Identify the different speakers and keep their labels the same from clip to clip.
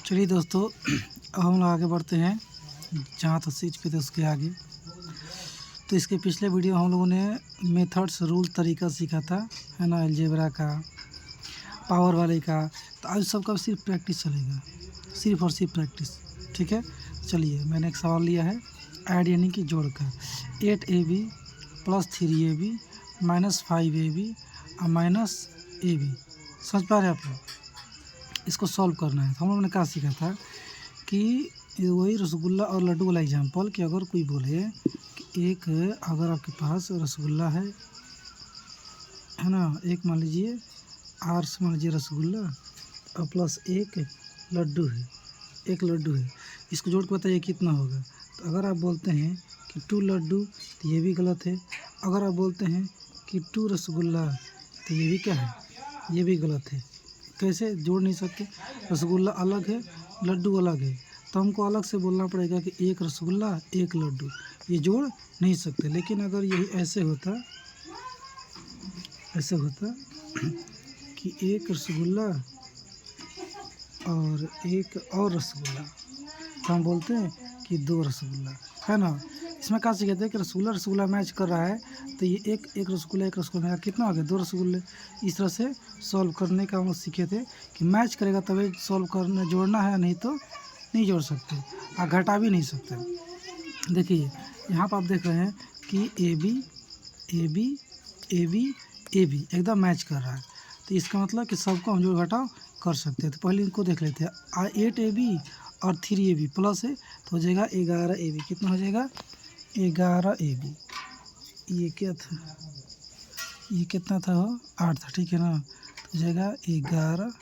Speaker 1: चलिए दोस्तों, अब हम लोग आगे बढ़ते हैं जहाँ तक सीख पे थे उसके आगे। तो इसके पिछले वीडियो हम लोगों ने मेथड्स रूल तरीका सीखा था, है ना, अलजेब्रा का, पावर वाले का। तो आज सबका सिर्फ प्रैक्टिस चलेगा, सिर्फ और सिर्फ प्रैक्टिस। ठीक है, चलिए मैंने एक सवाल लिया है ऐड यानी कि जोड़ कर 8ab + 3ab - 5ab और -ab। समझ पा रहे हैं आप लोग? इसको सॉल्व करना है। तो हम लोगों ने क्या सीखा था कि वही रसगुल्ला और लड्डू वाला एग्जाम्पल कि अगर कोई बोले कि अगर आपके पास रसगुल्ला है ना, एक मान लीजिए आर से मान लीजिए रसगुल्ला और प्लस एक लड्डू है, इसको जोड़ के बताइए कितना होगा। तो अगर आप बोलते हैं कि 2 लड्डू तो ये भी गलत है। अगर आप बोलते हैं कि 2 रसगुल्ला तो ये भी क्या है, ये भी गलत है। कैसे जोड़ नहीं सकते? रसगुल्ला अलग है, लड्डू अलग है, तो हमको अलग से बोलना पड़ेगा कि एक रसगुल्ला एक लड्डू, ये जोड़ नहीं सकते। लेकिन अगर यही ऐसे होता कि एक रसगुल्ला और एक और रसगुल्ला, तो हम बोलते हैं कि 2 रसगुल्ला, है ना। इसमें क्या सीखे थे कि रसगुल्ला मैच कर रहा है, तो ये एक रसगुल्ला में कितना हो गया, 2 रसगुल्ले। इस तरह से सॉल्व करने का हम सीखे थे कि मैच करेगा तभी सॉल्व करना, जोड़ना है, नहीं तो नहीं जोड़ सकते और घटा भी नहीं सकते। देखिए यहाँ पर आप देख रहे हैं कि ए बी एकदम मैच कर रहा है, तो इसका मतलब कि सबको हम जोड़ घटाव कर सकते हैं। तो पहले इनको देख लेते हैं। 8ab और 3ab प्लस है तो हो जाएगा 11ab। कितना हो जाएगा? 11ab। ये क्या था, ये कितना था, वो 8 था, ठीक है ना। तो हो जाएगा 11ab।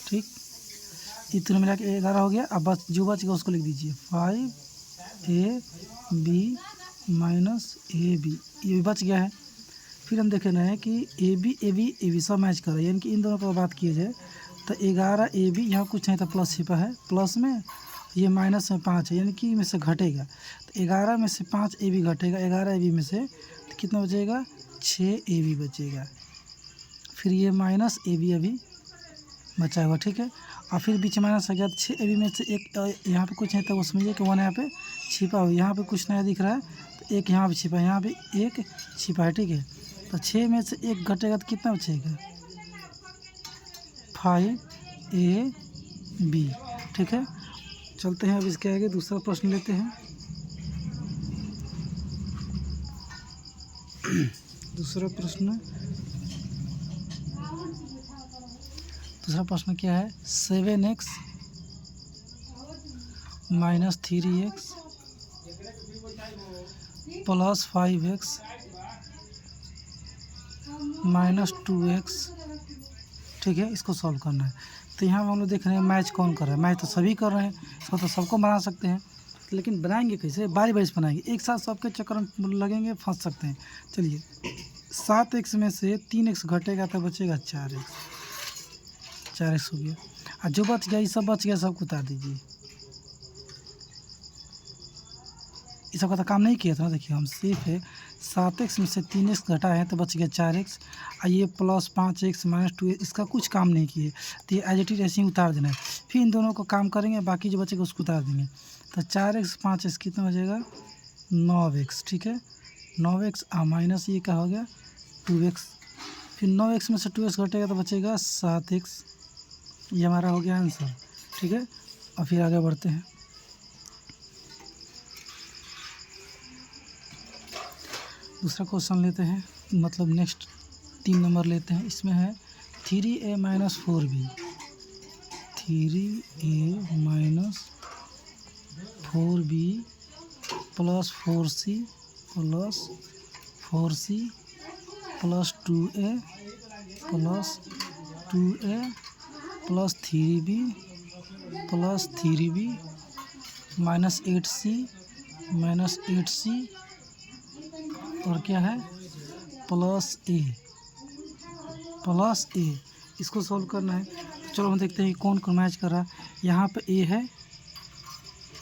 Speaker 1: ठीक, इतना मिला के 11 हो गया। अब बस जो बच गया उसको लिख दीजिए 5ab - ab, ये भी बच गया है। फिर हम देख रहे हैं कि ए बी सब मैच कर रहा है, यानी कि इन दोनों पर बात की जाए तो 11ab, यहाँ कुछ नहीं था, प्लस छिपा है, प्लस में ये माइनस में 5 है, यानी कि में से घटेगा। तो 11 में से 5ab घटेगा, 11ab में से तो कितना बचेगा, 6ab बचेगा। फिर ये -ab अभी बचा हुआ, ठीक है। और फिर बीच में माइनस आ गया, 6ab में से एक यहाँ पे कुछ नहीं था, वो समझिए कि 1 यहाँ पे छिपा हुआ, यहाँ पे कुछ नया दिख रहा है, तो एक यहाँ पे छिपा है, यहाँ पे एक छिपा है, ठीक है। तो 6 में से एक घटेगा तो कितना बचेगा, 5ab, ठीक है। चलते हैं अब इसके आगे दूसरा प्रश्न लेते हैं। दूसरा प्रश्न क्या है, 7x - 3x + 5x - 2x, ठीक है। इसको सॉल्व करना है। तो यहाँ हम लोग देख रहे हैं मैच कौन कर रहा है, मैच तो सभी कर रहे हैं, इसको तो सबको बना सकते हैं, लेकिन बनाएंगे कैसे, बारी बारी से बनाएंगे, एक साथ सबके चक्कर में लगेंगे, फंस सकते हैं। चलिए 7x में से 3x घटेगा तो बचेगा 4x हो गया। और जो बच गया, ये सब बच गया, सबको उतार दीजिए। ये सब का तो काम नहीं किया था ना। देखिए हम सिर्फ 7x में से 3x घटा है तो बच गया 4x, और ये + 5x - 2x, इसका कुछ काम नहीं किए, तो ये एज इट इज ऐसे ही उतार देना है। फिर इन दोनों को काम करेंगे, बाकी जो बचेगा उसको उतार देंगे। तो 4x 5x कितना हो जाएगा, 9x, ठीक है। 9x और माइनस ये क्या हो गया, 2x। फिर 9x में से 2x घटेगा तो बचेगा 7x। ये हमारा हो गया आंसर, ठीक है। और फिर आगे बढ़ते हैं। दूसरा क्वेश्चन लेते हैं, मतलब नेक्स्ट 3 नंबर लेते हैं। इसमें है 3a - 4b, 3a - 4b + 4c + 4c + 2a + 2a + 3b + 3b -8c -8c और क्या है, +a। इसको सॉल्व करना है। तो चलो हम देखते हैं कौन कौन मैच कर रहा है। यहाँ पे a है,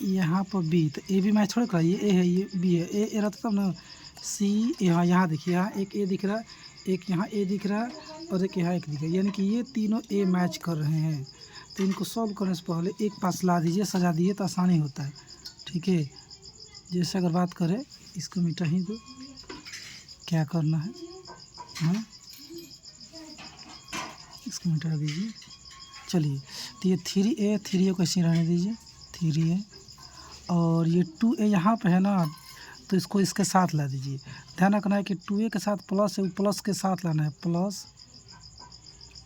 Speaker 1: यहाँ पर b, तो a भी मैच थोड़ा कर रहा है, ये a है, ये b है, a रहता तब ना, c, यहाँ देखिए, यहाँ एक a दिख रहा है, एक यहाँ ए दिख रहा है और एक यहाँ एक दिख रहा है, यानी कि ये तीनों ए मैच कर रहे हैं। तो इनको सॉल्व करने से पहले एक पास ला दीजिए, सजा दीजिए तो आसानी होता है। ठीक है, जैसे अगर बात करें, इसको मिटा ही दो, क्या करना है, हाँ इसको मिटा दीजिए। चलिए, तो ये 3a 3a को ऐसे रहने दीजिए 3a, और ये 2a यहाँ पे है ना, तो इसको इसके साथ ला दीजिए। ध्यान रखना है कि 2a के साथ प्लस है, प्लस के साथ लाना है, प्लस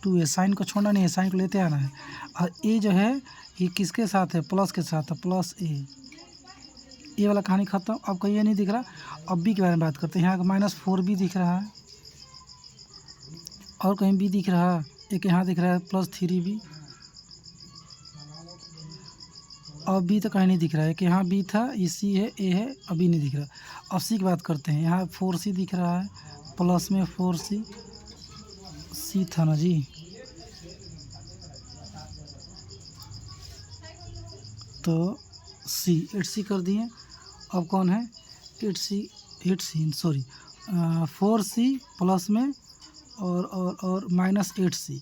Speaker 1: 2a, साइन को छोड़ना नहीं है, साइन को लेते आना है। और a जो है ये किसके साथ है, प्लस के साथ है, प्लस a। ये वाला कहानी खत्म। अब कहीं ये नहीं दिख रहा, अब b के बारे में बात करते हैं। यहाँ -4b दिख रहा है, और कहीं b दिख रहा है, एक यहाँ दिख रहा है +3b, और b तो कहीं नहीं दिख रहा है कि यहाँ b था, ये c है, a है, अभी नहीं दिख रहा। अब c की बात करते हैं। यहाँ 4c दिख रहा है, प्लस में 4c, c था ना जी, तो c 8c कर दिए। अब कौन है 8c सॉरी 4c प्लस में और -8c,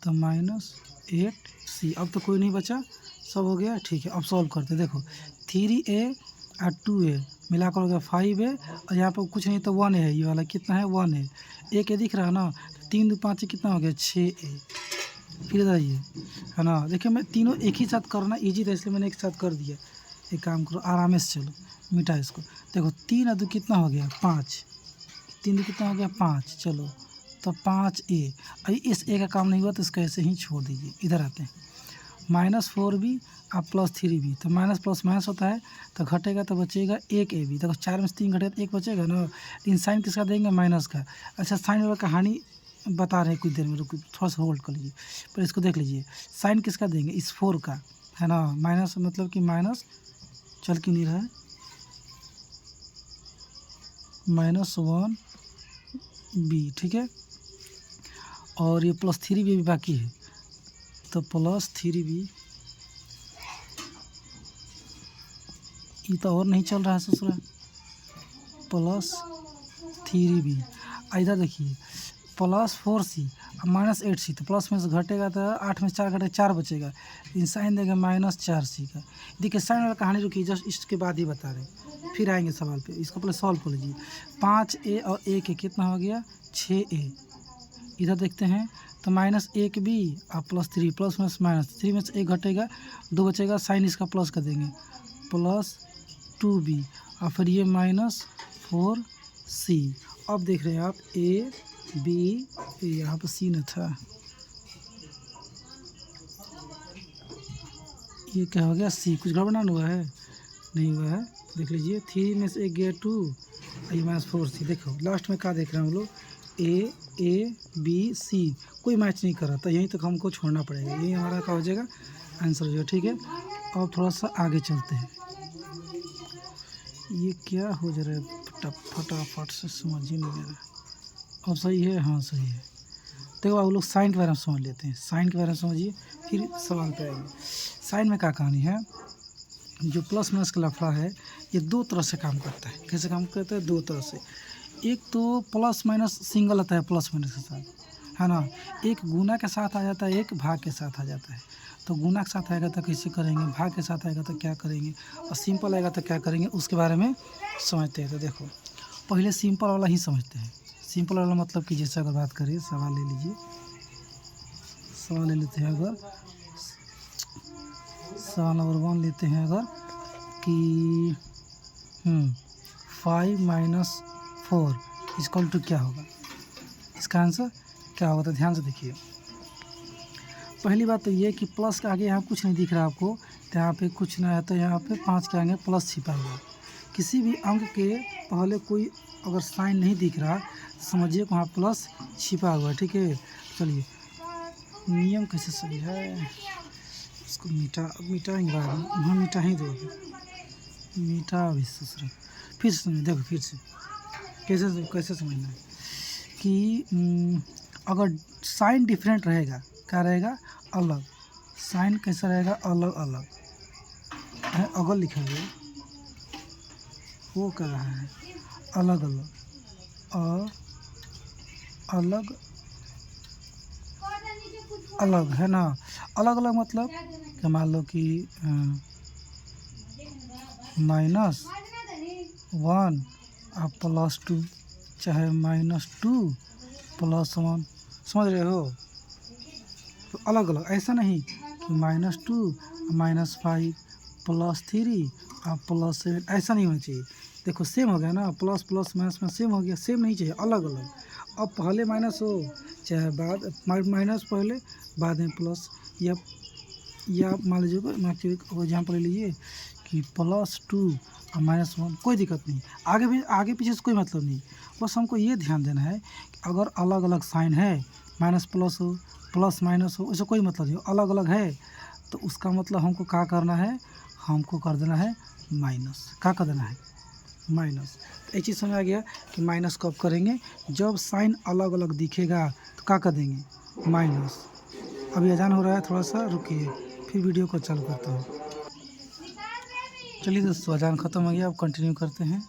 Speaker 1: तो -8c। अब तो कोई नहीं बचा, सब हो गया। ठीक है, अब सॉल्व करते हैं। देखो 3a और 2a मिलाकर हो गया 5a, और यहाँ पर कुछ नहीं तो 1a है, ये वाला कितना है 1 है, एक दिख रहा है ना, 3 2 5 कितना हो गया 6a। फिर इधर आइए, है ना, देखिए मैं तीनों एक ही साथ करना ईजी था, इसलिए मैंने एक साथ कर दिया। एक काम करो आराम से, चलो मिटा इसको। देखो 3 और 2 कितना हो गया 5, 3 2 कितना हो गया 5, चलो तो 5a। अभी इस a का काम नहीं हुआ तो इसको ऐसे ही छोड़ दीजिए। इधर आते हैं, -4b और +3b, तो माइनस प्लस माइनस होता है, तो घटेगा तो बचेगा 1ab। देखो 4 में से 3 घटेगा तो 1 बचेगा ना। इन साइन किसका देंगे, माइनस का। अच्छा, साइन वाला कहानी बता रहे हैं, कुछ देर में रुको, थोड़ा सा होल्ड कर लीजिए, पर इसको देख लीजिए। साइन किसका देंगे, इस 4 का, है ना, माइनस मतलब कि माइनस चल क्यों नहीं रहा है, -1b, ठीक है। और ये +3b भी बाकी है, तो +3b, ये तो और नहीं चल रहा है ससुरा, +3b। इधर देखिए +4c और -8c, तो प्लस में से घटेगा तो 8 में से 4 घटेगा 4 बचेगा, इन साइन देगा -4c का। देखिए साइन वाला कहानी रुकी, जस्ट इसके बाद ही बता रहे, फिर आएंगे सवाल पे, इसको पहले सॉल्व कर लीजिए। 5a और a के कितना हो गया 6a। इधर देखते हैं तो -1b और +3, प्लस में -3 में से 1 घटेगा 2 बचेगा, साइन इसका प्लस कर देंगे, +2b, और फिर ये -4c। अब देख रहे हैं आप a b, यहाँ पर c न था, ये क्या हो गया c। कुछ गड़बड़ हुआ है, नहीं हुआ है, देख लीजिए। 3 में से 1 गया 2, ये -4c। देखो लास्ट में क्या देख रहे हैं हम लोग, a b c, कोई मैच नहीं कर रहा था, यहीं तक हमको छोड़ना पड़ेगा, यही हमारा क्या हो जाएगा आंसर हो जाएगा। ठीक है, अब थोड़ा सा आगे चलते हैं। ये क्या हो जा रहा है, फटाफट से समझ ही नहीं आ रहा। अब सही है, हाँ सही है। देखो आप लोग साइन के बारे में समझ लेते हैं, साइन के बारे में समझिए, फिर सवाल पे आएंगे। साइन में क्या कहानी है, जो प्लस माइनस का लफड़ा है, ये 2 तरह से काम करता है। कैसे काम करता है, 2 तरह से। एक तो प्लस माइनस सिंगल आता है, प्लस माइनस के साथ, है ना, एक गुना के साथ आ जाता है, एक भाग के साथ आ जाता है। तो गुना के साथ आएगा तो कैसे करेंगे, भाग के साथ आएगा तो क्या करेंगे, और सिंपल आएगा तो क्या करेंगे, उसके बारे में समझते हैं। तो देखो पहले सिंपल वाला ही समझते हैं। सिंपल वाला मतलब कि जैसे अगर बात करें, सवाल ले लीजिए, सवाल ले लेते हैं, अगर सवाल नंबर 1 लेते हैं, अगर कि 5 - 4 इक्वल टू क्या होगा, इसका आंसर क्या होगा। तो ध्यान से देखिए, पहली बात तो ये कि प्लस के आगे यहाँ कुछ नहीं दिख रहा आपको, तो यहाँ पे कुछ ना है, तो यहाँ पे 5 के आगे प्लस छिपा हुआ है। किसी भी अंक के पहले कोई अगर साइन नहीं दिख रहा, समझिए कि वहाँ प्लस छिपा हुआ है। ठीक है, चलिए नियम कैसे सही है, इसको मिटाएंगे बाद में, वहाँ मिटा ही दोगे, मिटा अभी दूसरा। फिर समझ, देखो फिर से कैसे समझना है कि अगर साइन डिफरेंट रहेगा, क्या रहेगा, अलग। साइन कैसा रहेगा, अलग अलग है, अगर लिखा हुआ वो क्या है, अलग अलग, अलग अलग है ना। अलग अलग मतलब कि मान लो कि -1 और +2, चाहे -2 +1, समझ रहे हो। तो अलग अलग ऐसा नहीं कि -2 -5 +3 और +7, ऐसा नहीं होना चाहिए। देखो सेम हो गया ना, प्लस प्लस माइनस में सेम हो गया, सेम नहीं चाहिए, अलग अलग। अब पहले माइनस हो चाहे बाद, माइनस पहले बाद में प्लस, या मान लीजिए मैं एग्जाम्पल ले लीजिए कि +2 और -1, कोई दिक्कत नहीं। आगे पीछे से कोई मतलब नहीं, बस हमको ये ध्यान देना है कि अगर अलग अलग साइन है, माइनस प्लस हो प्लस माइनस हो, इससे कोई मतलब नहीं, अलग अलग है तो उसका मतलब हमको क्या करना है, हमको कर देना है माइनस। क्या कर देना है, माइनस। तो एक चीज़ समझ आ गया कि माइनस कब करेंगे, जब साइन अलग अलग दिखेगा तो क्या कर देंगे, माइनस। अभी अजान हो रहा है, थोड़ा सा रुकिए, फिर वीडियो को चालू करता हूँ। चलिए दोस्तों, अजान ख़त्म हो गया, अब कंटिन्यू करते हैं।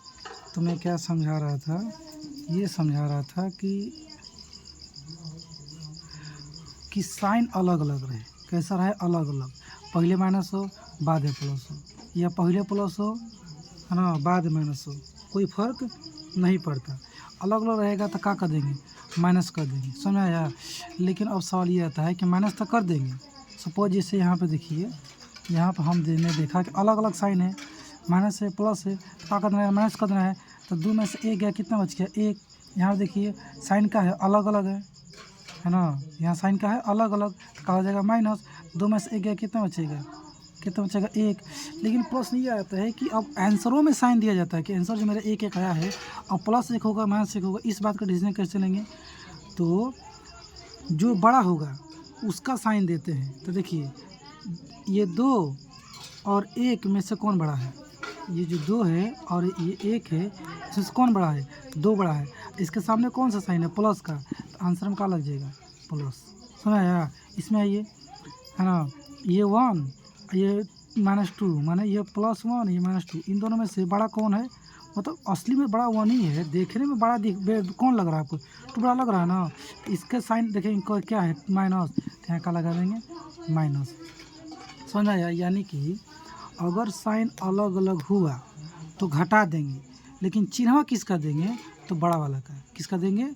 Speaker 1: तो मैं क्या समझा रहा था, ये समझा रहा था कि साइन अलग अलग रहे। कैसा रहे, अलग अलग। पहले माइनस हो बाद में प्लस हो, या पहले प्लस हो है ना बाद में माइनस हो, कोई फ़र्क नहीं पड़ता। अलग अलग रहेगा तो क्या कर देंगे, माइनस कर देंगे, समझ आया। लेकिन अब सवाल ये आता है कि माइनस तो कर देंगे। सपोज जैसे यहाँ पे देखिए, यहाँ पर हमने देखा कि अलग अलग साइन है, माइनस है प्लस है, तो क्या करना है, माइनस करना है। तो 2 में से 1 गया, कितना बच गया, 1। यहाँ देखिए साइन का है अलग अलग है ना, यहाँ साइन का है अलग अलग, तो क्या हो जाएगा माइनस। 2 में से 1 गया, कितना बचेगा, 1। लेकिन प्रश्न ये आता है कि अब आंसरों में साइन दिया जाता है कि आंसर जो मेरा 1 आया है, अब +1 होगा -1 होगा, इस बात का डिसीजन कैसे लेंगे। तो जो बड़ा होगा उसका साइन देते हैं। तो देखिए ये 2 और 1 में से कौन बड़ा है, ये जो 2 है और ये 1 है, इसमें से कौन बड़ा है, 2 बड़ा है। इसके सामने कौन सा साइन है, प्लस का, तो आंसर में क्या लग जाएगा, प्लस। समझ आया। इसमें आइए है ना, ये 1 ये -2, माने ये +1 ये -2, इन दोनों में से बड़ा कौन है, मतलब असली में बड़ा 1 ही है, देखने में बड़ा कौन लग रहा है आपको, 2 बड़ा लग रहा है ना। तो इसके साइन देखें, इनको क्या है, माइनस, तो यहाँ का लगा देंगे माइनस। समझ आया। यानी कि अगर साइन अलग अलग हुआ तो घटा देंगे, लेकिन चिन्ह किसका देंगे, तो बड़ा वाला का। किसका देंगे,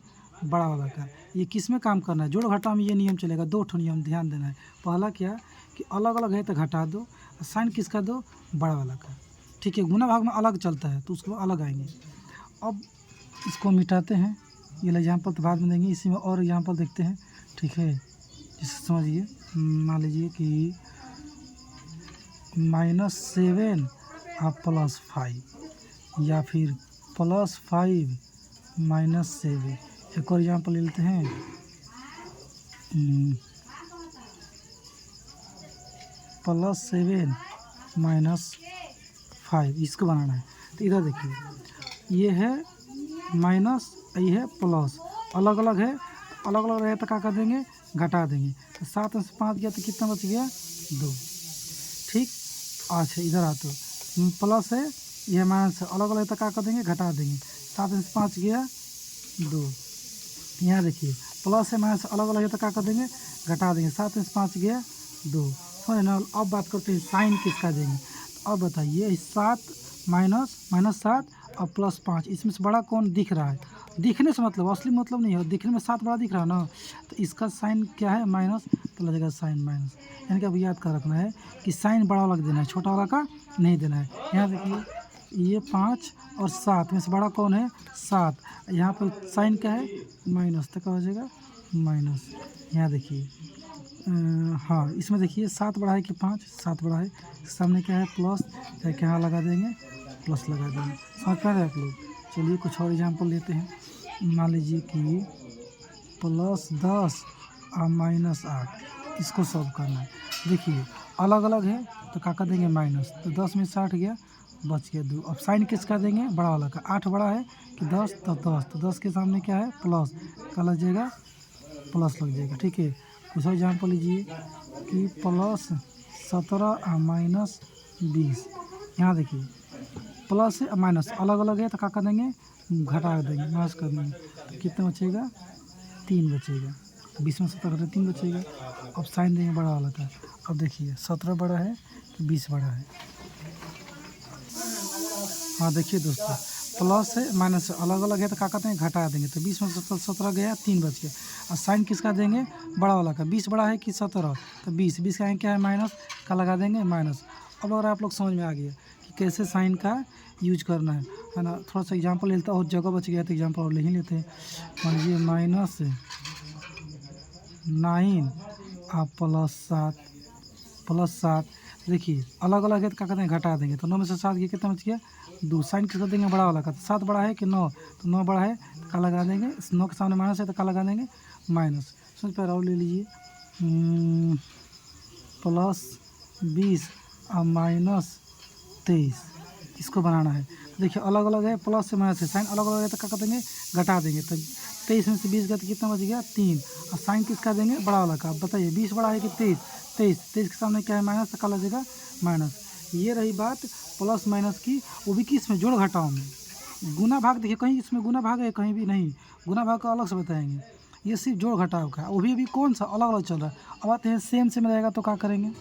Speaker 1: बड़ा वाला का। ये किस में काम करना है, जोड़ घटा में ये नियम चलेगा। 2 ठो नियम ध्यान देना है। पहला क्या कि अलग अलग है तो घटा दो, साइन किसका दो, बड़ा वाला का। ठीक है, गुना भाग में अलग चलता है तो उसको अलग आएंगे। अब इसको मिटाते हैं, ये एग्जाम्पल तो बाद में देंगे, इसी में और एग्जाम्पल देखते हैं। ठीक है, जिससे समझिए, मान लीजिए कि -7 और +5, या फिर +5 -7। एक और एग्जाम्पल ले लेते हैं, +7 -5, इसको बनाना है। तो इधर देखिए, ये है माइनस, ये है प्लस, अलग अलग है, अलग अलग रहे तो क्या कर देंगे, घटा देंगे। तो 7 में से 5 गया तो कितना बच गया, 2। ठीक, अच्छा इधर आ, तो प्लस है, यह माइनस है, अलग अलग तो क्या कर देंगे, घटा देंगे। 7 में से 5 गया 2। यहाँ देखिए प्लस है माइनस अलग अलग है तो क्या कर देंगे, घटा देंगे। 7 में से 5 गया 2। समझ ना। अब बात करते हैं साइन किसका देंगे। तो अब बताइए, 7 -7 और +5, इसमें से बड़ा कौन दिख रहा है, दिखने से मतलब असली मतलब नहीं है, दिखने में 7 बड़ा दिख रहा है ना, तो इसका साइन क्या है, माइनस, तो लगेगा साइन माइनस। यानी कि अब याद कर रखना है कि साइन बड़ा वाला देना है, छोटा वाला का नहीं देना है। यहाँ देखिए ये 5 और 7 में से बड़ा कौन है, 7। यहाँ पर साइन क्या है, माइनस, तो क्या हो जाएगा, माइनस। यहाँ देखिए हाँ, इसमें देखिए 7 बड़ा है कि 5, 7 बड़ा है, सामने क्या है, प्लस, तो क्या लगा देंगे, प्लस लगा देंगे। समझ पा रहे हैं आप लोग। चलिए कुछ और एग्जाम्पल लेते हैं। मान लीजिए कि +10 और -8, इसको सॉल्व करना है। देखिए अलग अलग है तो क्या कर देंगे, माइनस, तो 10 में 60 गया, बच गया 2। अब साइन किसका देंगे, बड़ा वाला का। 8 बड़ा है कि 10, तो 10, तो 10 के सामने क्या है, प्लस, क्या लग जाएगा, प्लस लग जाएगा। ठीक है, कुछ और एग्जाम्पल लीजिए कि +17 और -20। यहाँ देखिए प्लस है और माइनस अलग अलग है तो क्या कर देंगे, घटा देंगे, माइनस कर देंगे, तो कितना बचेगा, 3 बचेगा, 20 में 17 घटे 3 बचेगा। अब साइन देंगे बड़ा वाला का। अब देखिए 17 बड़ा है कि 20 बड़ा है। हाँ देखिए दोस्तों, प्लस है माइनस अलग अलग है तो क्या कहते हैं घटा देंगे। तो 20 में 17 गया, 3 बच गया। और साइन किसका देंगे बड़ा वाला का। 20 बड़ा है कि 17, तो 20 का क्या है माइनस का लगा देंगे माइनस। अब अगर आप लोग समझ में आ गया कि कैसे साइन का यूज करना है ना। थोड़ा सा एग्जांपल ले लेता और जगह बच गया तो एग्जांपल और ले ही लेते हैं। मान लीजिए -9 और +7 देखिए अलग अलग है तो क्या कहते हैं घटा देंगे। तो 9 में से 7 गया, कितना बच गया 2। साइन किसका देंगे बड़ा वाला का। तो 7 बड़ा है कि 9, तो 9 बड़ा है तो क्या लगा देंगे। 9 के सामने माइनस है तो क्या लगा देंगे माइनस। समझ पा रहा और ले लीजिए +20 और -23 इसको बनाना है। तो देखिए अलग अलग है, प्लस से माइनस है, साइन अलग अलग है तो क्या कर देंगे घटा देंगे। तो 23 में से 20 गया तो कितना बच गया 3। और साइन किसका देंगे बड़ा वाला का। अब बताइए 20 बड़ा है कि 23 के सामने क्या है माइनस तो क्या लगेगा माइनस। ये रही बात प्लस माइनस की, वो भी किस में जोड़ घटाओ में। गुना भाग देखिए कहीं इसमें गुना भाग है कहीं भी नहीं, गुना भाग का अलग से बताएंगे। ये सिर्फ जोड़ घटाव का, वो भी अभी कौन सा अलग अलग चल रहा है। अब आते हैं सेम सेम रहेगा तो क्या करेंगे।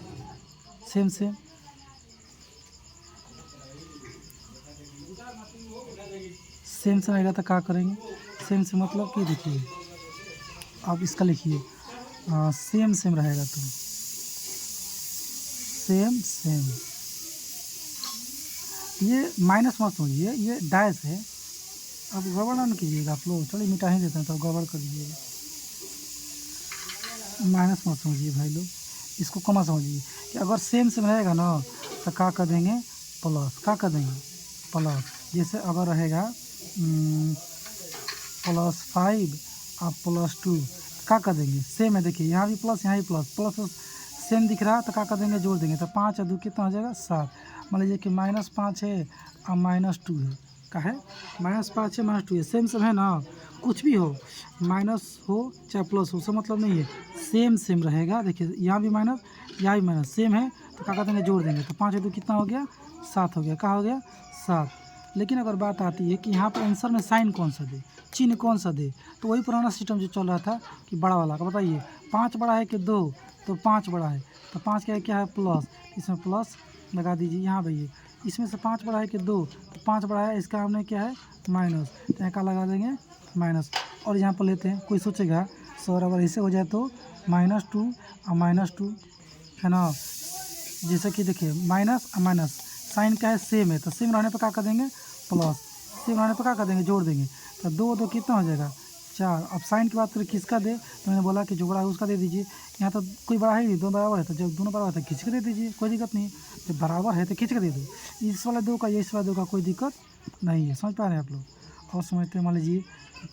Speaker 1: सेम रहेगा तो क्या करेंगे। सेम से मतलब कि देखिए आप इसका लिखिए सेम रहेगा तो सेम। ये माइनस मत समझिए, ये डैश है। अब गड़बड़ ना कीजिएगा आप लोग, चलिए मिटा ही देते हैं तो गड़बड़ कर दीजिएगा। माइनस मत समझिए भाई लोग, इसको कमा समझिए कि अगर सेम रहेगा ना तो क्या कर देंगे प्लस। क्या कर देंगे प्लस। जैसे अगर रहेगा +5 और +2 क्या कर देंगे सेम है। देखिए यहाँ भी प्लस यहाँ भी प्लस सेम दिख रहा है तो क्या कर देंगे जोड़ देंगे। तो 5 और 2 कितना हो जाएगा 7। मान लीजिए कि -5 है और -2 है। क्या है -5 है -2 है, सेम है ना। कुछ भी हो माइनस हो चाहे प्लस हो, उससे मतलब नहीं है, सेम रहेगा। देखिए यहाँ भी माइनस यहाँ भी माइनस सेम है तो क्या कर देंगे जोड़ देंगे। तो 5 और 2 कितना हो गया 7 हो गया। क्या हो गया 7। लेकिन अगर बात आती है कि यहाँ पर आंसर में साइन कौन सा दे, चिन्ह कौन सा दे, तो वही पुराना सिस्टम जो चल रहा था कि बड़ा वाला का। बताइए 5 बड़ा है कि 2, तो 5 बड़ा है तो 5 क्या है प्लस, इसमें प्लस लगा दीजिए। यहाँ भैया इसमें से 5 बड़ा है कि 2, तो 5 बड़ा है, इसका हमने क्या है माइनस, तो यहाँ का लगा देंगे माइनस। और यहाँ पर लेते हैं, कोई सोचेगा सर अगर ऐसे हो जाए तो -2 और -2 है ना। जैसे कि देखिए माइनस और माइनस साइन क्या है सेम है, तो सेम रहने पर क्या कर देंगे प्लस, सेम रहने पर क्या कर देंगे जोड़ देंगे। तो 2 कितना हो जाएगा 4। अब साइन की बात करें किसका दे, तो मैंने बोला कि जो बड़ा है उसका दे दीजिए। यहाँ तो कोई बड़ा है नहीं, दो बराबर है, तो जब दोनों बराबर है तो खींच के दे दीजिए, कोई दिक्कत नहीं है। जब बराबर है तो खींच के दे दो, इस वाला 2 का या इस वाला 2 का कोई दिक्कत नहीं है। समझ पा रहे हैं आप लोग। और समझते हैं, मान लीजिए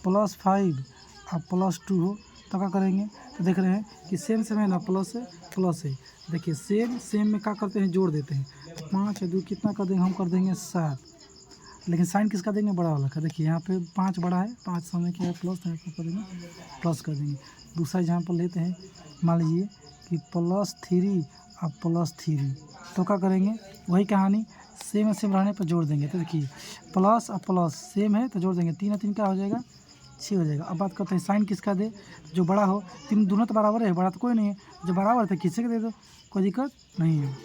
Speaker 1: +5 और +2 हो तो क्या करेंगे। तो देख रहे हैं कि सेम है ना, प्लस है। देखिए सेम में क्या करते हैं जोड़ देते हैं। तो 5 और 2 कितना कर देंगे, हम कर देंगे 7। लेकिन साइन किसका देंगे बड़ा वाला का। देखिए यहाँ पे 5 बड़ा है, 5 सामने क्या है प्लस, यहाँ पर कर देंगे प्लस कर देंगे। दूसरा एग्जाम्पल लेते हैं, मान लीजिए कि +3 और +3 तो क्या करेंगे वही कहानी, सेम रहने पर जोड़ देंगे। तो देखिए प्लस और प्लस सेम है तो जोड़ देंगे, 3 और 3 क्या हो जाएगा 6 हो जाएगा। अब बात करते हैं साइन किसका दे, जो बड़ा हो। 3 दोनों तो बराबर है, बड़ा तो कोई नहीं है, जो बराबर है तो किसी को दे दो, कोई दिक्कत नहीं है।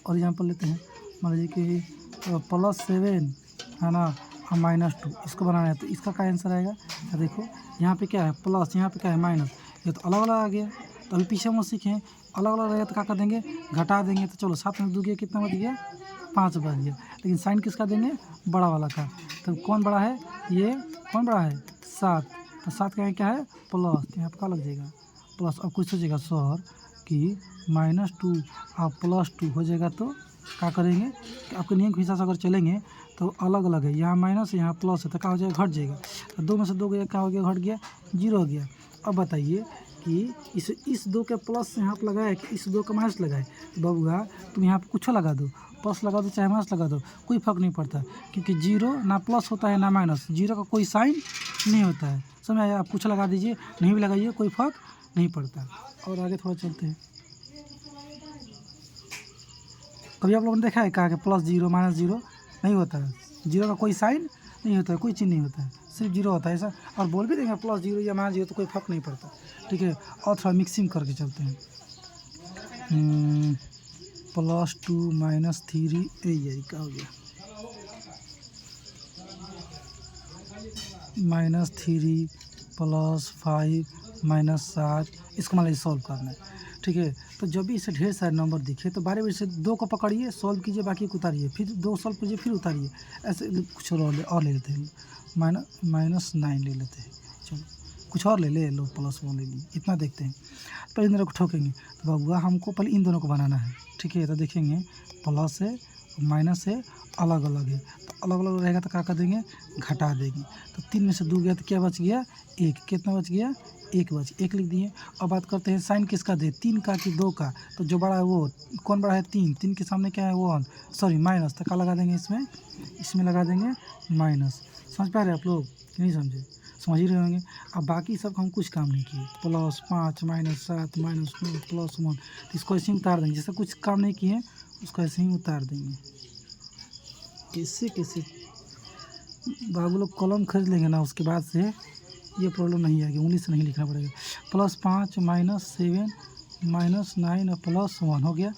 Speaker 1: और एग्जाम्पल लेते हैं, मान लीजिए कि +7 है ना और -2 इसको बनाना है, तो इसका क्या आंसर आएगा। तो देखो यहाँ पे क्या है प्लस, यहाँ पे क्या है माइनस, ये तो अलग अलग आ गया। तो अभी पीछे हम सीखे अलग अलग रहेगा तो क्या कर देंगे घटा देंगे। तो चलो 7 में 2 गया कितना बच गया 5 बच गया। लेकिन साइन किसका देंगे बड़ा वाला का। तो कौन बड़ा है, ये कौन बड़ा है 7, तो 7 का क्या है प्लस, तो यहाँ पर क्या लग जाएगा प्लस। अब कुछ सोचेगा सर कि -2 और +2 हो जाएगा तो क्या करेंगे कि आपके नियम के हिसाब से अगर चलेंगे तो अलग अलग है, यहाँ माइनस यहाँ प्लस है तो क्या हो जाएगा घट जाएगा। तो 2 में से 2 गया क्या हो गया घट गया 0 हो गया। अब बताइए कि इस 2 के प्लस से यहाँ पर लगाए कि इस 2 का माइनस लगाए। तो बबुआ तुम यहाँ पर कुछ लगा दो, प्लस लगा दो चाहे माइनस लगा दो, कोई फर्क नहीं पड़ता, क्योंकि 0 ना प्लस होता है ना माइनस, 0 का कोई साइन नहीं होता है। समझ आया। आप कुछ लगा दीजिए, नहीं भी लगाइए, कोई फर्क नहीं पड़ता। और आगे थोड़ा चलते हैं। कभी आप लोगों ने देखा है कहा कि +0 -0 नहीं होता है, 0 का कोई साइन नहीं होता है, कोई चिन्ह नहीं होता है। सिर्फ जीरो होता है ऐसा, और बोल भी देंगे प्लस जीरो या माइनस जीरो तो कोई फर्क नहीं पड़ता, ठीक है। और थोड़ा मिक्सिंग करके चलते हैं। +2 -3 यही क्या हो गया, -3 +5 -7, इसको मान लीजिए सॉल्व करना है, ठीक है। तो जब भी इसे ढेर सारे नंबर दिखे तो बारी बारी से 2 को पकड़िए, सॉल्व कीजिए, बाकी को उतारिए, फिर 2 सॉल्व कीजिए, फिर उतारिए, ऐसे कुछ और ले लेते हैं, -9 ले लेते हैं, चलो कुछ और ले लो, +1 ले लिए, इतना देखते हैं। तो इन दोनों को ठोकेंगे तो बबुआ हमको पहले इन दोनों को बनाना है, ठीक है। तो देखेंगे प्लस है माइनस है, अलग अलग है, तो अलग अलग रहेगा तो क्या कर देंगे, घटा देंगे। तो 3 में से 2 गया तो क्या बच गया, 1, कितना बच गया, 1 लिख दिए। अब बात करते हैं साइन किसका दे, 3 का कि 2 का, तो जो बड़ा है वो कौन बड़ा है, 3 के सामने क्या है, 1 सॉरी माइनस, तो क्या लगा देंगे इसमें लगा देंगे माइनस। समझ पा रहे आप लोग कि नहीं समझे, समझ ही रहे होंगे। अब बाकी सब हम कुछ काम नहीं किए, +5 -7 -9 +1, तो इसको ऐसे ही उतार देंगे, जैसे कुछ काम नहीं किए उसको ऐसे ही उतार देंगे। कैसे बाबू लोग कलम खरीद लेंगे ना, उसके बाद से ये प्रॉब्लम नहीं आएगी, उंगली से नहीं लिखना पड़ेगा। +5 -7 -9 और +1 हो गया।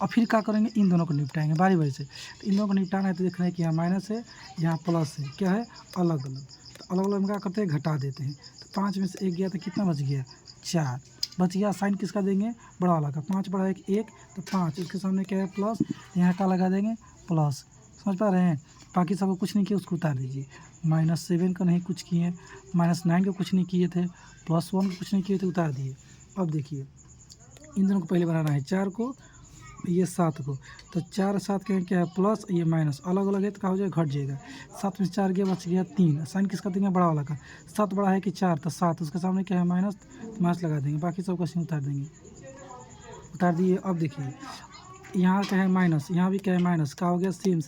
Speaker 1: और फिर क्या करेंगे, इन दोनों को निपटाएंगे बारी बारी से। तो इन दोनों को निपटाना है तो देख रहे हैं कि यहाँ माइनस है, यहाँ प्लस है, क्या है, अलग अलग। तो अलग अलग में क्या करते हैं, घटा देते हैं। तो 5 में से 1 गया तो कितना बच गया, 4 बच गया। साइन किसका देंगे, बड़ा वाला का, 5 बड़ा है कि 1, तो 5, इसके सामने क्या है प्लस, यहाँ क्या लगा देंगे प्लस। समझ पा रहे हैं। बाकी सबको कुछ नहीं किया, उसको उतार दीजिए। -7 का नहीं कुछ किए, -9 का कुछ नहीं किए थे, +1 का कुछ नहीं किए थे, उतार दिए। अब देखिए इन दोनों को पहले बनाना है, 4 को ये 7 को, तो 4 और 7 के क्या है प्लस, ये माइनस, अलग अलग है तो क्या हो जाएगा, घट जाएगा। 7 में से 4 गया, बच गया 3। साइन किसका देंगे, बड़ा वाला का। 7 बड़ा है कि 4, तो 7, उसके सामने क्या है माइनस, तो माइनस लगा देंगे, बाकी सब का उतार देंगे, उतार दिए। अब देखिए यहाँ क्या है माइनस, यहाँ भी क्या है माइनस, क्या हो गया, सेम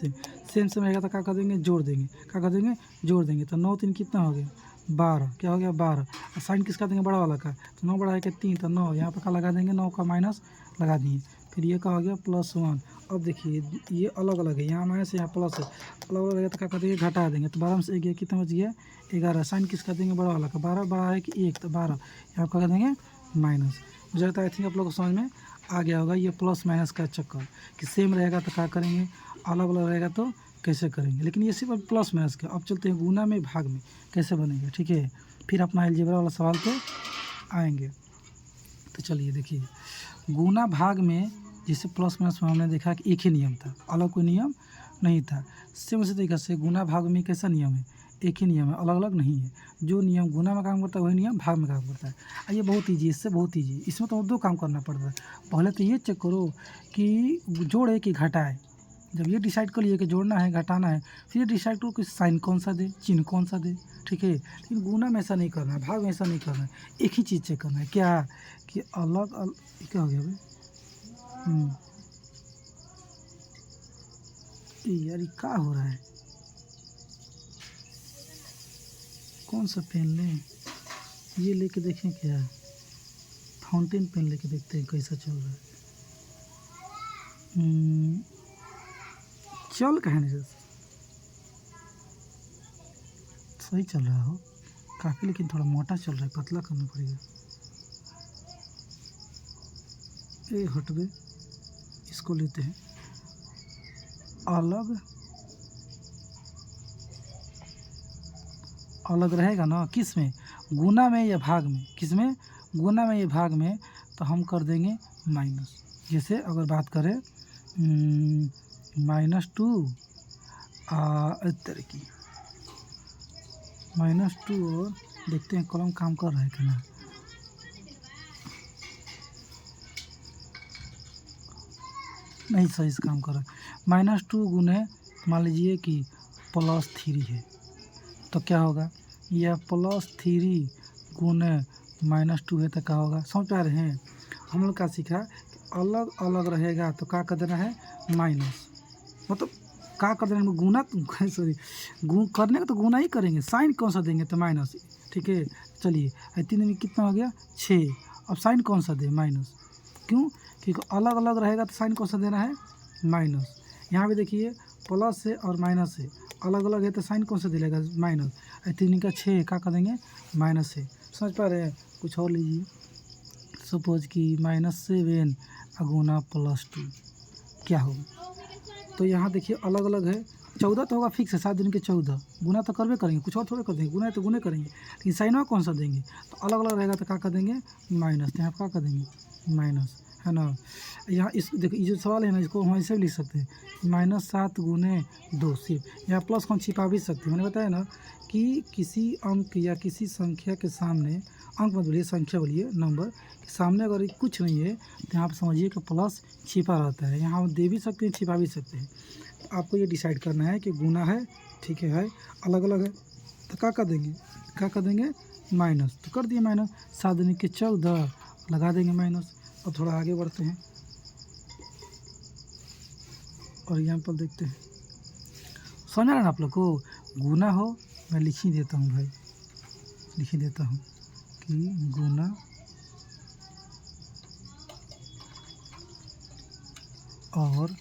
Speaker 1: रहेगा तो क्या कर देंगे, जोड़ देंगे, क्या कर देंगे, जोड़ देंगे। तो 9 3 कितना हो गया, 12, क्या हो गया 12। और साइन किसका देंगे, बड़ा वाला का, तो 9 बड़ा है कि 3, तो 9 यहाँ पर क्या लगा देंगे, 9 का माइनस लगा दिए। फिर ये क्या हो गया +1। अब देखिए ये अलग अलग है, यहाँ माइनस यहाँ प्लस है, अलग अलग है तो क्या कर देंगे, घटा देंगे। तो 12 में से 1 गया, कितना बच गया, 11। साइन किसका देंगे, बड़ा वाला का, 12 बड़ा है कि 1, तो 12 यहाँ क्या कर देंगे माइनस। मुझे लगता है आई थिंक आप लोग को समझ में आ गया होगा ये प्लस माइनस का चक्कर, कि सेम रहेगा तो क्या करेंगे, अलग अलग रहेगा तो कैसे करेंगे। लेकिन ये सिर्फ प्लस माइनस का। अब चलते हैं गुना में भाग में कैसे बनेगा, ठीक है। फिर अपना अलजेब्रा वाला सवाल पे आएंगे। तो चलिए देखिए, गुना भाग में जैसे प्लस माइनस में हमने देखा कि एक ही नियम था, अलग कोई नियम नहीं था। सेम उसी तरीके से गुना भाग में कैसा नियम है, एक ही नियम है, अलग अलग नहीं है। जो नियम गुना में काम करता है वही नियम भाग में काम करता है। ये बहुत ईजी, इससे बहुत ईजी। इसमें तो 2 काम करना पड़ता है। पहले तो ये चेक करो कि जोड़े कि घटाए। जब ये डिसाइड कर लिए कि जोड़ना है घटाना है, फिर डिसाइड करो कि साइन कौन सा दे, चिन्ह कौन सा दे, ठीक है। लेकिन गुना में ऐसा नहीं करना है, भाग में ऐसा नहीं करना है। एक ही चीज़ चेक करना है, क्या कि अलग क्या हो गया भाई, यार ये क्या हो रहा है, कौन सा पेन लें, ये लेके देखें क्या, फाउंटेन पेन लेके देखते हैं कैसा चल रहा है। चल कहाँ नहीं सही चल रहा हो काफ़ी, लेकिन थोड़ा मोटा चल रहा है, पतला करना पड़ेगा। ये हटवे, इसको लेते हैं अलग अलग रहेगा ना, किस में, गुना में या भाग में, किस में, गुना में या भाग में, तो हम कर देंगे माइनस। जैसे अगर बात करें -2 इस तरह की -2, और देखते हैं कलम काम कर रहा है कि ना। नहीं सही से काम कर रहा है। -2 गुने मान लीजिए कि +3 है, तो क्या होगा, यह +3 गुने -2 है तो क्या होगा, समझ पा रहे हैं। हम लोग क्या सीखा कि अलग अलग रहेगा तो क्या कर देना है माइनस, मतलब क्या कर देना है गुना, सॉरी करने का तो गुना ही करेंगे, साइन कौन सा देंगे तो माइनस, ठीक है। चलिए 3 में कितना हो गया 6। अब साइन कौन सा दे, माइनस, क्यों, क्योंकि अलग अलग रहेगा तो साइन कौन सा देना है माइनस। यहाँ भी देखिए प्लस है और माइनस है, अलग अलग है तो साइन कौन सा दिलेगा, माइनस। 3 का 6 क्या कर देंगे, माइनस है। समझ पा रहे हैं। कुछ और लीजिए, सपोज कि -7 गुना +2 क्या होगा। तो यहाँ देखिए अलग अलग है, 14 तो होगा फिक्स है, 7 दिन के 14, गुना तो करवे करेंगे, कुछ और थोड़े कर देंगे, गुना है तो गुने करेंगे, लेकिन साइनवा कौन सा देंगे, तो अलग अलग रहेगा तो क्या कर देंगे, माइनस। तो यहाँ पर क्या कर देंगे, माइनस, है ना। यहाँ इस देखिए, ये जो सवाल है ना, इसको हम ऐसे भी लिख सकते हैं, -7 गुने 2 सिर्फ। यहाँ प्लस कौन छिपा भी सकते हैं, मैंने बताया ना कि किसी अंक या किसी संख्या के सामने, अंक मत बोलिए, संख्या बोलिए, नंबर के सामने अगर कुछ नहीं है तो यहाँ पर समझिए कि प्लस छिपा रहता है। यहाँ हम दे भी सकते हैं, छिपा भी सकते हैं। आपको ये डिसाइड करना है कि गुना है, ठीक है, अलग अलग है तो क्या कर देंगे, क्या कर देंगे, माइनस। तो कर दिए माइनस, 7 दूनी के 14 लगा देंगे माइनस। अब थोड़ा आगे बढ़ते हैं और एग्जाम्पल देखते हैं। समझ रहा ना आप लोग को, गुना हो, मैं लिख ही देता हूँ भाई, लिख ही देता हूँ कि गुना और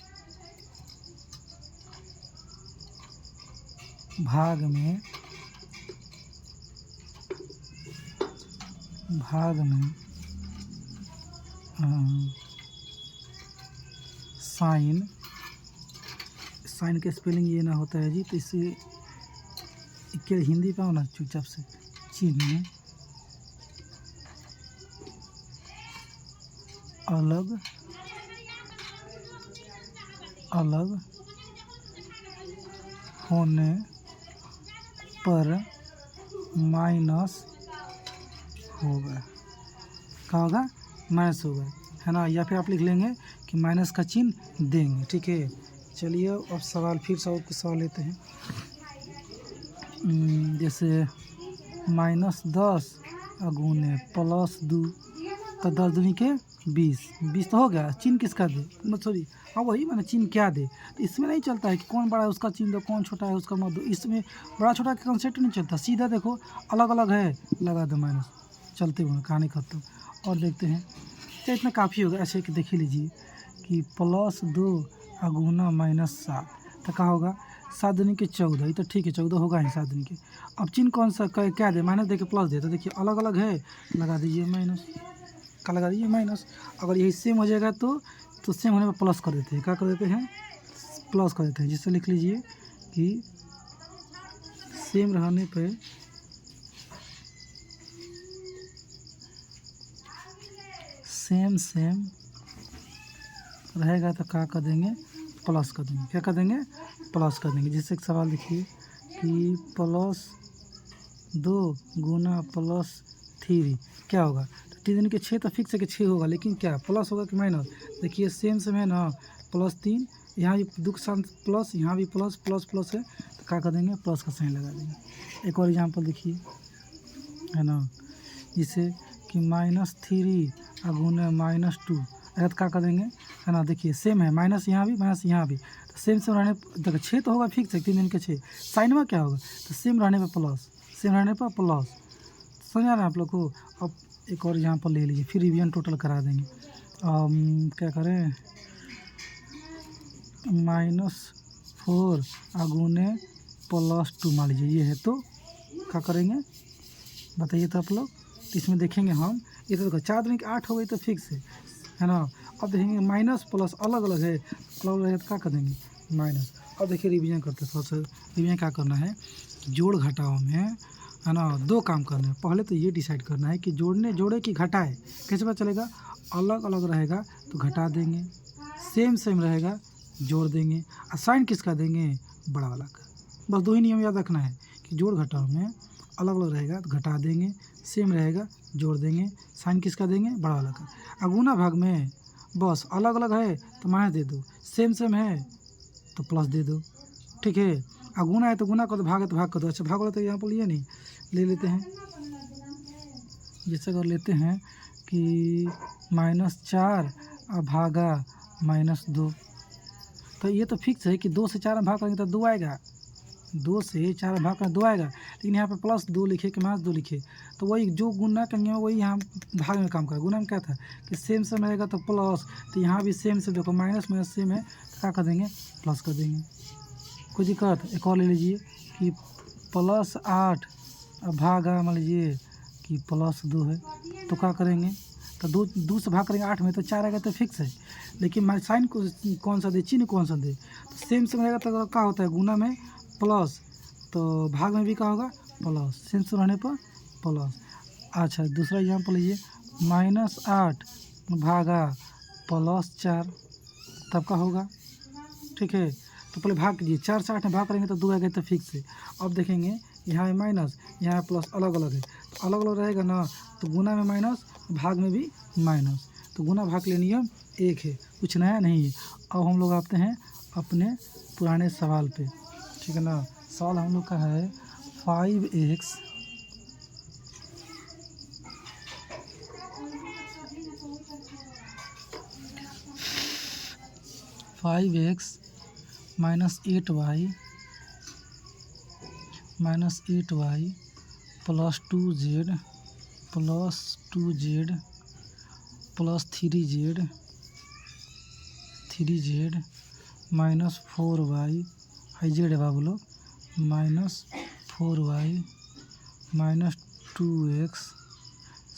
Speaker 1: भाग में साइन के स्पेलिंग ये ना होता है जी, तो इससे क्या हिंदी पाओ ना चुपचाप से, चिन्ह अलग अलग होने पर माइनस होगा, क्या होगा, माइनस होगा, है ना। या फिर आप लिख लेंगे कि माइनस का चिन्ह देंगे, ठीक है। चलिए अब सवाल, फिर से और कुछ सवाल लेते हैं। जैसे -10 गुने +2, तो 10 दूनी के 20 तो हो गया। चिन्ह किसका दे, मतलब सॉरी, हाँ वही मैंने चिन्ह क्या दे, तो इसमें नहीं चलता है कि कौन बड़ा है उसका चिन्ह दो, कौन छोटा है उसका मत दो, इसमें बड़ा छोटा का कॉन्सेप्ट नहीं चलता। सीधा देखो अलग अलग है, लगा दो माइनस, चलते हुए कहानी खत्म। और देखते हैं, तो इतना काफ़ी होगा। ऐसे कि देख लीजिए कि +2 गुना -7, तो क्या होगा, 7 दूनी के 14, ये तो ठीक है, 14 होगा ही 7 दिन के। अब चिन्ह कौन सा क्या दे, माइनस दे के प्लस दे, तो देखिए अलग अलग है, लगा दीजिए माइनस, का लगा दीजिए माइनस। अगर यही सेम हो जाएगा तो सेम होने पर प्लस कर देते हैं, क्या कर देते हैं, प्लस कर देते हैं। जिससे लिख लीजिए कि सेम रहने पे सेम रहेगा तो क्या कर देंगे, प्लस कर देंगे, क्या कर देंगे, प्लस कर देंगे। जिससे एक सवाल देखिए कि +2 गुना +3 क्या होगा, तो 3 दूनी के 6 तो फिक्स है कि 6 होगा, लेकिन क्या प्लस होगा कि माइनस। देखिए सेम है ना, +3, यहाँ भी 2 के साथ प्लस, यहाँ भी प्लस प्लस प्लस है, तो क्या कर देंगे, प्लस का साइन लगा देंगे। एक और एग्जाम्पल देखिए, है ना, जिससे कि -3 गुना -2, ऐसा तो क्या कर देंगे, है ना। देखिए सेम है, माइनस यहाँ भी, माइनस यहाँ भी, तो सेम रहने, देखो 6 तो होगा फिक्स है, 3 दिन के 6, साइन में क्या होगा, तो सेम रहने पर प्लस, सेम रहने पर प्लस। समझ आ रहा है आप लोग को। अब एक और एग्जाम्पल ले लीजिए, फिर रिवीजन टोटल करा देंगे। क्या करें, -4 गुने +2 मान लीजिए ये है, तो क्या करेंगे बताइए तो आप लोग। तो इसमें देखेंगे हम, ये तो देखो 4 दूनी के 8 हो गई तो फिक्स है ना। अब देखेंगे माइनस प्लस अलग अलग है, अलग अलग है तो क्या कर देंगे, माइनस। अब देखिए रिवीजन करते हैं, थोड़ा सा रिवीजन क्या करना है, जोड़ घटाओ में, है ना, 2 काम करने हैं। पहले तो ये डिसाइड करना है कि जोड़े कि घटाए, कैसे पता चलेगा, अलग अलग रहेगा तो घटा देंगे, सेम रहेगा जोड़ देंगे, और साइन किसका देंगे, बड़ा वाला का। बस 2 ही नियम याद रखना है कि जोड़ घटाओ में अलग अलग रहेगा तो घटा देंगे, सेम रहेगा जोड़ देंगे, साइन किसका देंगे, बड़ा वाला का। अगुना भाग में बस अलग अलग है तो माइनस दे दो, सेम है तो प्लस दे दो, ठीक है। अगुना है तो गुना कर दो, भाग है तो भाग कर दो। अच्छा भाग वाला तो यहाँ पर लिए नहीं, ले लेते हैं। जैसे अगर लेते हैं कि -4 भागा -2, तो ये तो फिक्स है कि 2 से 4 में भाग करेंगे तो 2 आएगा, 2 से 4 में भाग कर 2 आएगा, लेकिन यहाँ पे +2 लिखे कि -2 लिखे, तो वही जो गुना का नियम वही यहाँ भाग में काम करेगा। गुना में क्या था कि सेम रहेगा तो प्लस, तो यहाँ भी सेम देखो, माइनस सेम है तो क्या कर देंगे, प्लस कर देंगे। कोई दिक्कत? एक और ले लीजिए कि +8 भागा मान लीजिए कि +2 है, तो क्या करेंगे? तो दो से भाग करेंगे 8 में तो 4 आएगा तो फिक्स है। लेकिन मैं साइन कौन सा दे, चिन्ह कौन सा दे, तो सेम रहेगा तो क्या होता है, गुना में प्लस, तो भाग में भी क्या होगा प्लस, सेम रहने पर प्लस। अच्छा दूसरा एग्जाम्पल लीजिए, -8 भागा +4, तब का होगा, ठीक है। तो पहले भाग कीजिए, 4 से 8 में भाग करेंगे तो 2 आएगा तो फिक्स है। अब देखेंगे यहाँ है माइनस, यहाँ प्लस, अलग अलग है, तो अलग अलग रहेगा ना, तो गुना में माइनस, भाग में भी माइनस, तो गुना भाग के लिए नियम एक है, कुछ नया नहीं है। अब हम लोग आते हैं अपने पुराने सवाल पे, ठीक है ना। सवाल हम लोग का है 5x -8y + 2z + 3z -4y, high Z है बाबू लोग, -4y -2x।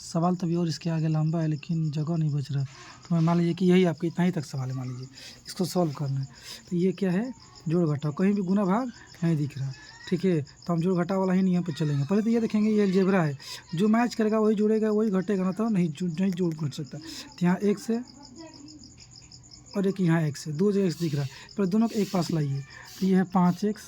Speaker 1: सवाल तभी और इसके आगे लंबा है लेकिन जगह नहीं बच रहा, तो मैं मान लीजिए कि यही आपके इतना ही तक सवाल है, मान लीजिए इसको सॉल्व करना है। तो ये क्या है, जोड़ घटाव, कहीं भी गुना भाग नहीं दिख रहा, ठीक है। तो हम जोड़ घटाव वाला ही नियम पे चलेंगे। पहले तो ये देखेंगे ये अलजेब्रा है, जो मैच करेगा वही जोड़ेगा, वही घटेगा ना, तो नहीं जोड़ घट सकता। तो यहाँ एक से और एक यहाँ एक से, दो जो एक्स दिख रहा है, पर दोनों को एक पास लाइए, तो ये है 5x,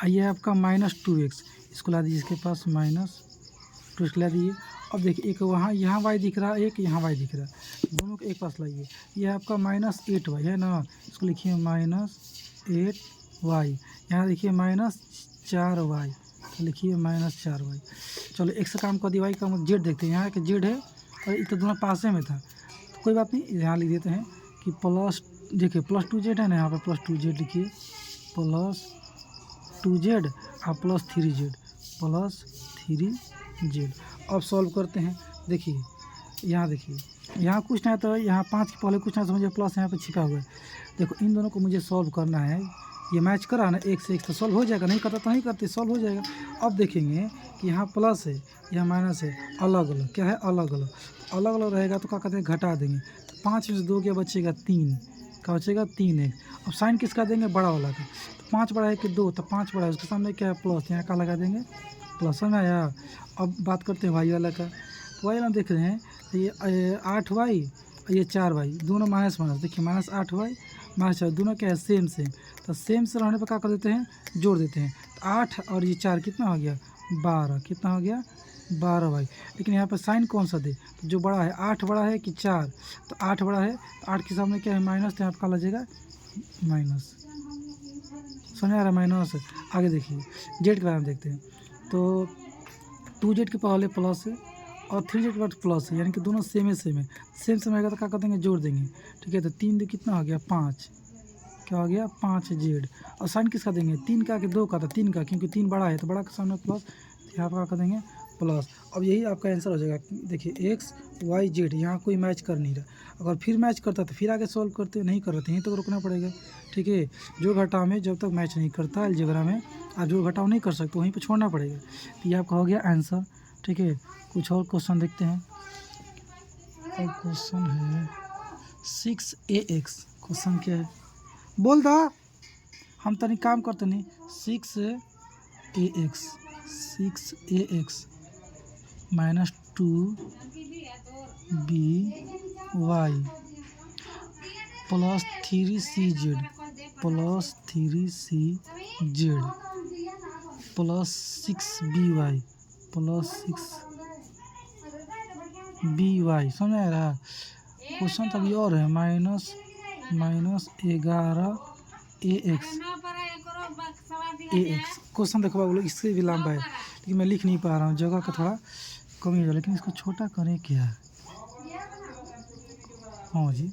Speaker 1: ये है आपका -2x, इसको ला दीजिए इसके पास -2x ला दीजिए। अब देखिए एक वहाँ यहाँ y दिख रहा है, एक यहाँ y दिख रहा है, दोनों को एक पास लाइए, यह आपका -8y है ना, इसको लिखिए -8y, यहाँ देखिए -4y, तो लिखिए -4y। चलो एक से काम कर दिया, y का मतलब जेड देखते हैं, यहाँ एक जेड है और ये तो दोनों पासे में था, तो कोई बात नहीं, यहाँ लिख देते हैं कि प्लस, देखिए +2z है ना, यहाँ पर +2z लिखिए, +2z और +3z। अब सॉल्व करते हैं, देखिए यहाँ देखिए, यहाँ कुछ ना है तो यहाँ 5 के पहले कुछ ना समझिए, प्लस यहाँ पे छिपा हुआ है। देखो इन दोनों को मुझे सॉल्व करना है, ये मैच करा ना, एक से एक तो सॉल्व हो जाएगा, नहीं करता तो नहीं करते, सॉल्व हो जाएगा। अब देखेंगे कि यहाँ प्लस है, यहाँ माइनस है, अलग अलग, क्या है अलग अलग, अलग अलग रहेगा तो क्या कहते हैं घटा देंगे, तो 5 में से 2 क्या बचेगा 3, क्या बचेगा 3 है। अब साइन किसका देंगे, बड़ा वाला का, तो 5 बड़ा है कि 2, तो 5 बड़ा है, उसके सामने क्या है प्लस, यहाँ क्या लगा देंगे प्लस, है ना यार। अब बात करते हैं वाई वाला का, तो वाई वाला देख रहे हैं, तो ये 8y और ये 4y, दोनों माइनस माइनस, देखिए -8y -4, दोनों क्या है सेम, तो सेम से रहने पर क्या कर देते हैं, जोड़ देते हैं, तो 8 और ये 4 कितना हो गया 12, कितना हो गया 12y। लेकिन यहाँ पर साइन कौन सा दे, तो जो बड़ा है 8 बड़ा है कि 4, तो 8 बड़ा है, तो 8 के सामने क्या है माइनस, तो यहाँ पर क्या लगेगा माइनस, समझ आ रहा है माइनस। आगे देखिए जेड के बारे में देखते हैं, तो 2z के पहले प्लस है और 3z के बाद प्लस है, यानी कि दोनों सेम है, सेम आएगा तो क्या कर देंगे जोड़ देंगे, ठीक है। तो 3 कितना हो गया 5, क्या हो गया 5z, और साइन किसका देंगे 3 का कि 2 का, तो 3 का, क्योंकि 3 बड़ा है तो बड़ा के सामने प्लस, यहाँ पर क्या कर देंगे प्लस। अब यही आपका आंसर हो जाएगा, देखिए x y z, यहाँ कोई मैच कर नहीं रहा, अगर फिर मैच करता तो फिर आगे सॉल्व करते, नहीं कर रहे थे यहीं तो रुकना पड़ेगा, ठीक है। जो घटाव में जब तक मैच नहीं करता अलजेब्रा में, आप जो घटाव नहीं कर सकते वहीं पर छोड़ना पड़ेगा। तो ये आपका हो गया आंसर, ठीक है। कुछ और क्वेश्चन देखते हैं, और क्वेश्चन है 6ax, क्वेश्चन क्या है बोल दो, हम तनी काम करते नहीं, 6ax -2by + 3cz + 6by समझ आ रहा। क्वेश्चन तभी और है, -11ax, क्वेश्चन देखो बाबू लोग, इससे भी लंबा है लेकिन मैं लिख नहीं पा रहा हूँ, जगह का थोड़ा कमी है, लेकिन इसको छोटा करें क्या। हाँ जी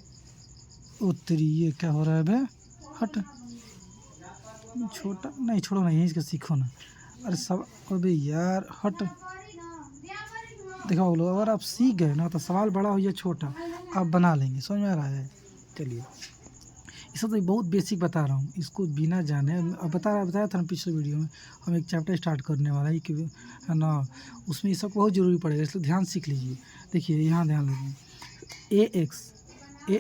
Speaker 1: उत्तरी, ये क्या हो रहा है बे, हट, छोटा नहीं, छोड़ो नहीं, इसका सीखो ना, अरे सब, अबे यार हट। देखो बाबू लोग, अगर आप सीख गए ना तो सवाल बड़ा हो या छोटा आप बना लेंगे, समझ में आ रहा है। चलिए सब तो बहुत बेसिक बता रहा हूँ, इसको बिना जाने अब बताया था ना पिछले वीडियो में, हम एक चैप्टर स्टार्ट करने वाला है कि है ना, उसमें ये सब बहुत ज़रूरी पड़ेगा, इसलिए ध्यान सीख लीजिए। देखिए यहाँ ध्यान लीजिए, A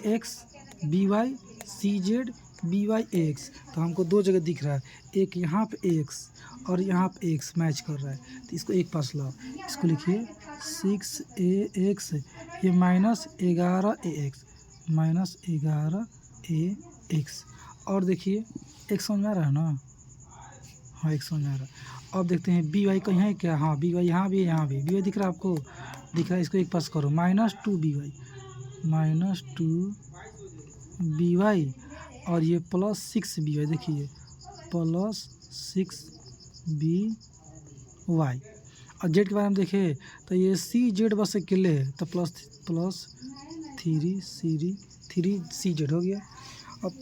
Speaker 1: X B Y C Z B Y A X, तो हमको दो जगह दिख रहा है, एक यहाँ पे ए एक्स और यहाँ पे एक्स मैच कर रहा है, तो इसको एक पास लाओ, इसको लिखिए 6 ये -11 ए एक्स। और देखिए एक्स समझ में आ रहा है ना, हाँ एक्स समझ में आ रहा है। अब देखते हैं बी वाई कहीं है क्या, हाँ बी वाई यहाँ भी है, यहाँ भी बी वाई दिख रहा है आपको, दिख रहा है, इसको एक पास करो, -2 बी वाई और ये +6 बी वाई, देखिए +6 बी वाई। और जेड के बारे में देखें तो ये सी जेड बस अकेले है, तो +3 सी जेड हो गया। अब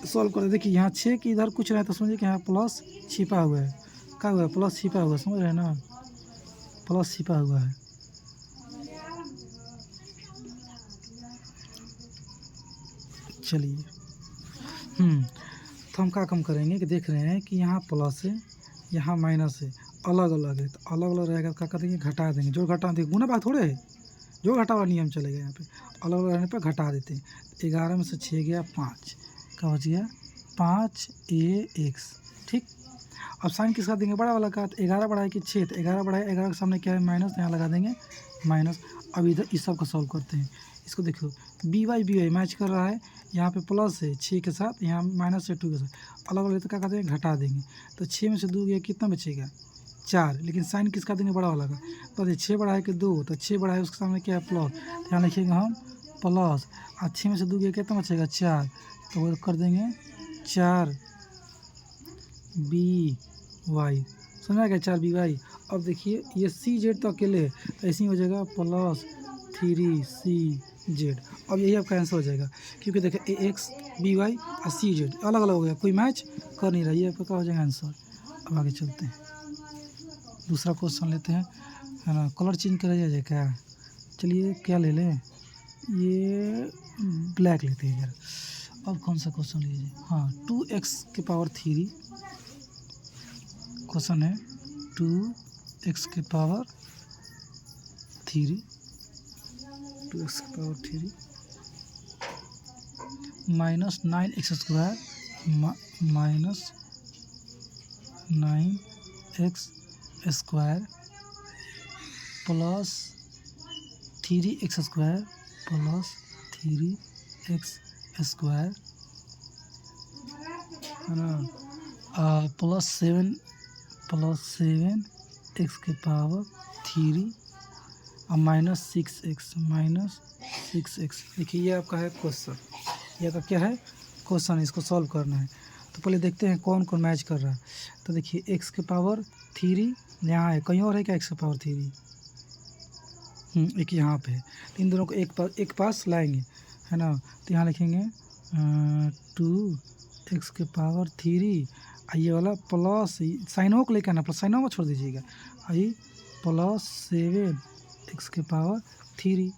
Speaker 1: सॉल्व कर देखिए यहाँ 6 कि इधर कुछ रहे तो समझिए कि यहाँ प्लस छिपा हुआ है, क्या हुआ है, प्लस छिपा हुआ है, समझ रहे हैं ना, प्लस छिपा हुआ है। चलिए तो हम क्या कम करेंगे कि देख रहे हैं कि यहाँ प्लस है यहाँ माइनस है, अलग अलग है, तो अलग अलग रहेगा, क्या कर देंगे, घटा देंगे, जो घटा देंगे, गुना भाग थोड़े है, जो घटा वाला नियम चलेगा यहाँ पे, अलग अलग रहने पर घटा देते हैं। 11 में से 6 गया 5, क्या बच गया 5 ए एक्स, ठीक। अब साइन किसका देंगे, बड़ा वाला का, तो 11 बढ़ाए कि 6, तो 11 बढ़ाए 11 के सामने क्या है माइनस, यहाँ लगा देंगे माइनस। अब इधर इस सब का सॉल्व करते हैं, इसको देखो बी वाई मैच कर रहा है, यहाँ पे प्लस है 6 के साथ, यहाँ माइनस है 2 के साथ, अलग अलग तो क्या कहते हैं घटा देंगे, तो 6 में से 2 गया कितना बचेगा 4, लेकिन साइन किसका देंगे बड़ा वाला का, तो 6 बढ़ाए कि 2, तो 6 बढ़ाए उसके सामने क्या है प्लस, यहाँ लिखेंगे हम प्लस, और 6 में से 2 गया कितना बचेगा 4, तो वो कर देंगे 4 बी वाई, समझा गया 4 बी वाई। अब देखिए ये सी जेड तो अकेले है, तो ऐसे ही हो जाएगा +3 सी जेड। अब यही आपका आंसर हो जाएगा, क्योंकि देखिए ए एक्स बी वाई और सी जेड अलग अलग हो गया, कोई मैच कर नहीं रहा, ये आपका क्या हो जाएगा आंसर। अब आगे चलते हैं, दूसरा क्वेश्चन लेते हैं, है ना, कलर चेंज करा जाए क्या, चलिए क्या ले लें, ये ब्लैक लेते हैं यार। अब कौन सा क्वेश्चन लीजिए, हाँ 2x⁻3, क्वेश्चन है 2x⁻3 -9x² प्लस 3x² है ना, +7 x⁻3 और -6x। देखिए ये आपका है क्वेश्चन, ये आपका क्या है क्वेश्चन, इसको सॉल्व करना है। तो पहले देखते हैं कौन कौन मैच कर रहा है। तो देखिए x⁻3 यहाँ है, कहीं और है क्या x⁻3, एक यहाँ पे है, तो इन दोनों को एक पास लाएंगे, है ना, तो यहाँ लिखेंगे 2x⁻3, ये वाला प्लस साइनों को लेकर आना, प्लस साइनों में छोड़ दीजिएगा, आई +7x⁻3।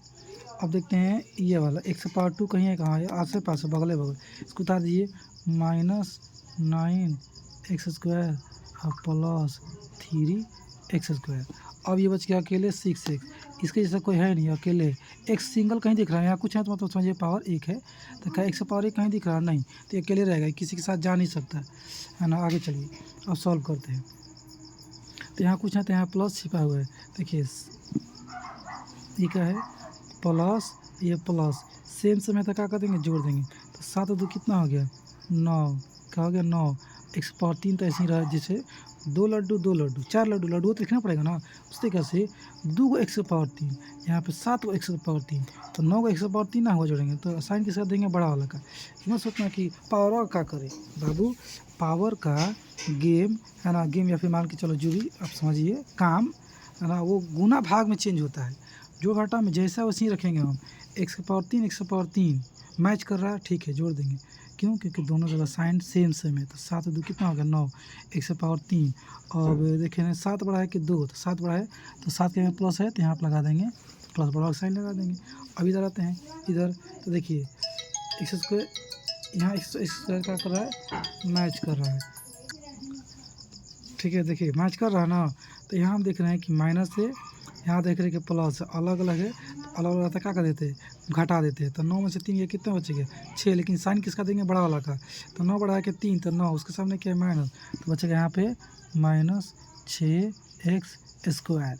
Speaker 1: अब देखते हैं ये वाला x⁻2 कहीं है, कहाँ है, आसे पास बगले बगल, इसको उतार दीजिए, -9x² और +3x²। अब ये बच गया अकेले 6x, इसके जैसा कोई है नहीं, अकेले x सिंगल कहीं दिख रहा है, यहाँ कुछ है तो मतलब समझिए पावर 1 है, तो क्या x⁻1 कहीं दिख रहा है नहीं, तो अकेले रहेगा, किसी के साथ जा नहीं सकता है ना। आगे चलिए अब सॉल्व करते हैं, तो यहाँ कुछ है तो यहाँ प्लस छिपा हुआ है, देखिए ये क्या है प्लस, ये प्लस सेम समय तक क्या कर देंगे जोड़ देंगे, तो 7 और 2 कितना हो गया 9, क्या हो गया 9, x⁻3 तो ऐसे ही रहा, जैसे 2 लड्डू 4 लड्डू तो लिखना पड़ेगा ना, उस तरीके से 2 को x⁻3, यहाँ पे 7 को x⁻3, तो 9 को x⁻3 ना हो जोड़ेंगे, तो साइन किसका देंगे बड़ा वाला का। मत सोचना कि पावर का करे बाबू, पावर का गेम है ना, गेम या फिर मान के चलो जो भी आप समझिए काम है ना, वो गुना भाग में चेंज होता है, जो घटा में जैसा वैसे ही रखेंगे हम, x⁻3 मैच कर रहा है, ठीक है जोड़ देंगे, क्यों, क्योंकि दोनों जगह साइन सेम है, तो 7 और 2 कितना हो गया 9 x⁻3। अब देखें ना 7 बढ़ाए कि 2, तो 7 बढ़ाए तो 7 के में प्लस है, तो यहाँ पर लगा देंगे प्लस, बड़ा साइन लगा देंगे। अब इधर आते हैं इधर, तो देखिए x², यहाँ एक्स स्क्वायर क्या कर रहा है, मैच कर रहा है। ठीक है, देखिए मैच कर रहा है ना। तो यहाँ हम देख रहे हैं कि माइनस है, यहाँ देख रहे हैं कि प्लस है, अलग अलग है। तो अलग अलग रहता है, क्या कर देते हैं, घटा देते हैं। तो 9 में से 3 ये कितने बचेंगे, 6। लेकिन साइन किसका देंगे, बड़ा वाला का। तो 9 बढ़ा के 3, तो 9 उसके सामने क्या है, माइनस। तो बचेगा यहाँ पे -6x²।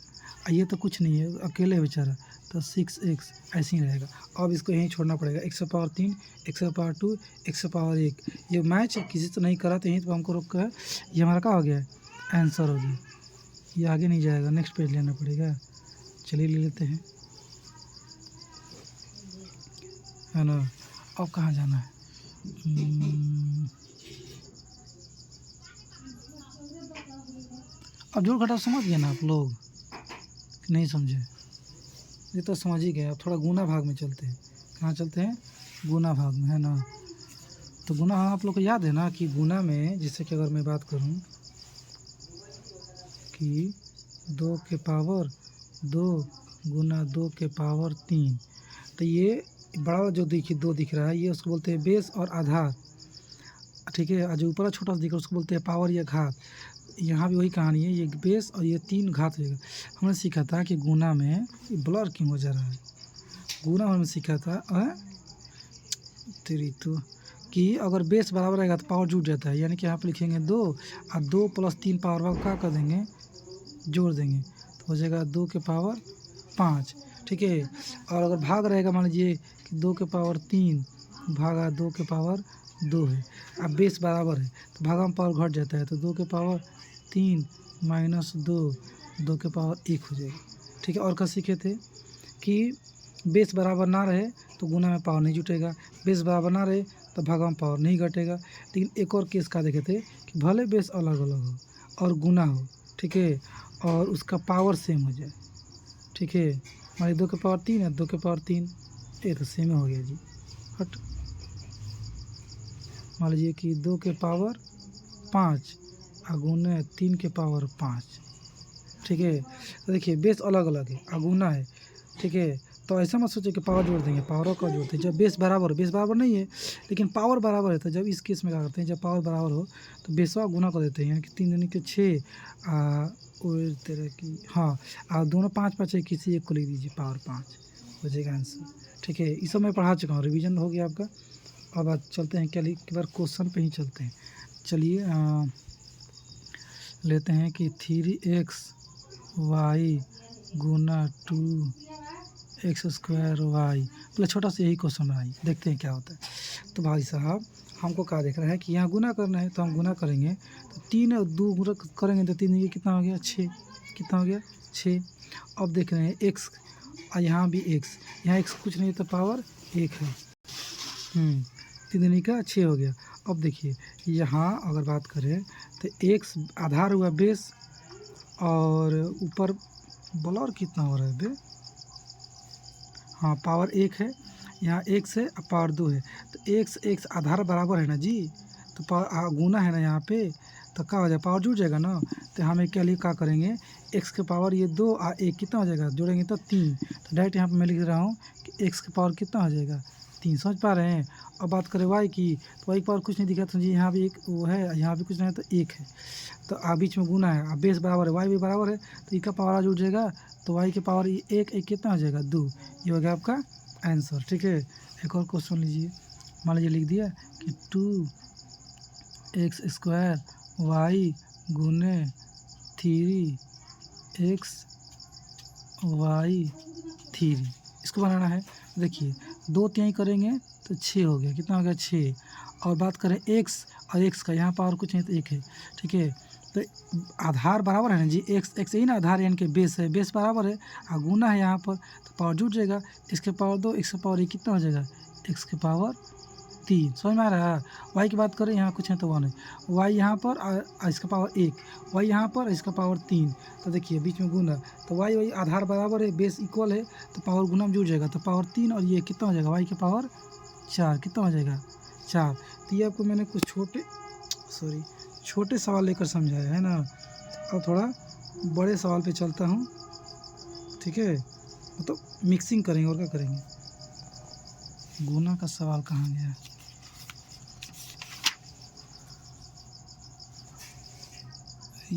Speaker 1: ये तो कुछ नहीं है, अकेले बेचारा। तो 6x ऐसे ही रहेगा। अब इसको यहीं छोड़ना पड़ेगा, x⁻3, x⁻2, x⁻1। ये मैच किसी से नहीं करा तो यहीं पर हमको रोक कर ये हमारा क्या हो गया, आंसर हो गया। ये आगे नहीं जाएगा, नेक्स्ट पेज लेना पड़ेगा। चलिए ले लेते हैं, है ना। अब कहाँ जाना है, अब जोड़ घटाव समझ गए ना आप लोग, नहीं समझे? ये तो समझ ही गए। अब थोड़ा गुना भाग में चलते हैं। कहाँ चलते हैं, गुना भाग में, है ना। तो गुना आप लोग को याद है ना कि गुना में जैसे कि अगर मैं बात करूं कि 2 के पावर 2 गुना 2 के पावर 3, तो ये बड़ा वाला जो दो दिख रहा है, ये उसको बोलते हैं बेस और आधार। ठीक है, और जो ऊपर छोटा सा दिख रहा है उसको बोलते हैं पावर या घात। यहाँ भी वही कहानी है, ये बेस और ये 3 घात होगा। हमने सीखा था कि गुना में, ये ब्लर क्यों हो जा रहा है, गुना हमने सीखा था तेरी तो, कि अगर बेस बराबर रहेगा तो पावर जुट जाता है। यानी कि यहाँ पर लिखेंगे 2 और 2 + 3 पावर का क्या कर देंगे, जोड़ देंगे, तो हो जाएगा 2 के पावर 5। ठीक है, और अगर भाग रहेगा, मान लीजिए कि 2 के पावर 3 भागा 2 के पावर 2 है। अब बेस बराबर है तो भागा में पावर घट जाता है, तो 2 के पावर 3 -2 2 के पावर 1 हो जाएगा। ठीक है, और क्या सीखे थे कि बेस बराबर ना रहे तो गुना में पावर नहीं जुटेगा, बेस बराबर ना रहे तो भागा में पावर नहीं घटेगा। लेकिन एक और केस का देखे थे कि भले बेस अलग अलग हो और गुना हो, ठीक है, और उसका पावर सेम हो जाए। ठीक है, हमारे 2 के पावर 3 है, 2 के पावर 3, ये तो सेम हो गया जी। हट, मान लीजिए कि 2 के पावर 5 गुना 3 के पावर 5। ठीक है, तो देखिए बेस अलग अलग है, अगुना है। ठीक है, तो ऐसा मत सोचिए कि पावर जोड़ देंगे, पावरों का जोड़ते हैं जब बेस बराबर नहीं है लेकिन पावर बराबर है। तो जब इस केस में क्या करते हैं, जब पावर बराबर हो तो बेसवा गुना कर देते हैं, यानी कि 3 दूनी के 6 तरह की, हाँ, दोनों 5 5 है, किसी एक को लिख दीजिए, पावर 5 हो जाएगा आंसर। ठीक है, इस सब मैं पढ़ा चुका हूँ, रिविजन हो गया आपका। अब आज चलते हैं, क्या एक बार क्वेश्चन पे ही चलते हैं। चलिए लेते हैं कि 3xy गुना 2x² पहले छोटा सा यही क्वेश्चन बनाइए, देखते हैं क्या होता है। तो भाई साहब हमको क्या देख रहे हैं कि यहाँ गुना करना है, तो हम गुना करेंगे। तो 3 और 2 गुना करेंगे तो 3 ये कितना हो गया, 6। कितना हो गया, 6। अब देख रहे हैं x, और यहाँ भी x, यहाँ x कुछ नहीं तो पावर 1 है। 3 दूनी का 6 हो गया। अब देखिए यहाँ अगर बात करें तो x आधार हुआ बेस, और ऊपर ब्लर कितना हो रहा है बे, हाँ, पावर 1 है, यहाँ x है और पावर 2 है। तो x आधार बराबर है ना जी, तो गुना है ना यहाँ पे, तो क्या हो जाएगा, पावर जुड़ जाएगा ना। तो हमें क्या लिए क्या करेंगे, x के पावर ये 2 और 1 कितना हो जाएगा, जोड़ेंगे तो 3। तो डायरेक्ट यहाँ पे मैं लिख रहा हूँ कि x के पावर कितना हो जाएगा, 3। समझ पा रहे हैं। अब बात करें y की, तो y की पावर कुछ नहीं दिखा तो जी, यहाँ भी एक वो है, यहाँ भी कुछ नहीं है तो 1 है। तो बीच में गुना है, अब बेस बराबर है, y भी बराबर है, तो इसका पावर जुड़ जाएगा। तो y के पावर 1 कितना हो जाएगा, 2। ये हो गया आपका आंसर। ठीक है, एक और क्वेश्चन लीजिए। मान लीजिए लिख दिया कि 2x² y गुने 3xy3, इसको बनाना है। देखिए 2 तिहाई करेंगे तो 6 हो गया, कितना हो गया, 6। और बात करें x और x का, यहाँ पावर कुछ नहीं तो 1 है। ठीक है, तो आधार बराबर है ना जी, x ही ना आधार, यानी कि बेस है, बेस बराबर है और गुना है यहाँ पर, तो पावर जुट जाएगा। इसके पावर 2, x के पावर 1 कितना हो जाएगा, x के पावर 3। समझ में आ रहा है। y की बात करें, यहाँ कुछ है तो 1 है, y यहाँ पर और इसका पावर 1, y यहाँ पर इसका पावर 3। तो देखिए बीच में गुना, तो y वही आधार बराबर है, बेस इक्वल है, तो पावर गुना में जुड़ जाएगा, तो पावर 3 और ये कितना हो जाएगा, y के पावर 4। कितना हो जाएगा, 4। तो ये आपको मैंने कुछ छोटे सवाल लेकर समझाया है ना। अब थोड़ा बड़े सवाल पे चलता हूँ। ठीक है, तो मिक्सिंग करेंगे और क्या करेंगे। गुना का सवाल कहाँ गया,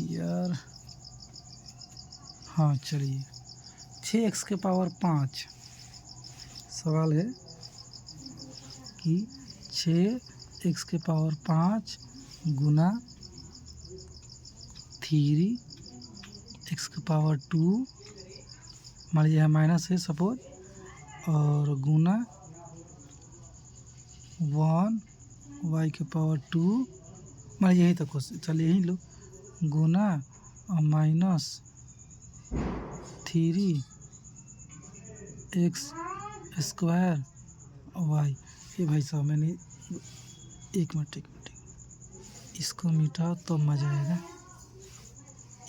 Speaker 1: यार, हाँ चलिए, 6x के पावर 5। सवाल है कि 6x के पावर 5 गुना 3x के पावर 2, मान लीजिए माइनस है सपोज, और गुना 1y के पावर 2, मान लीजिए यही तक क्वेश्चन, चलिए यही लो, गुना माइनस 3x स्क्वायर वाई। ये भाई साहब मैंने एक मिनट इसको मिटाओ तो मज़ा आएगा।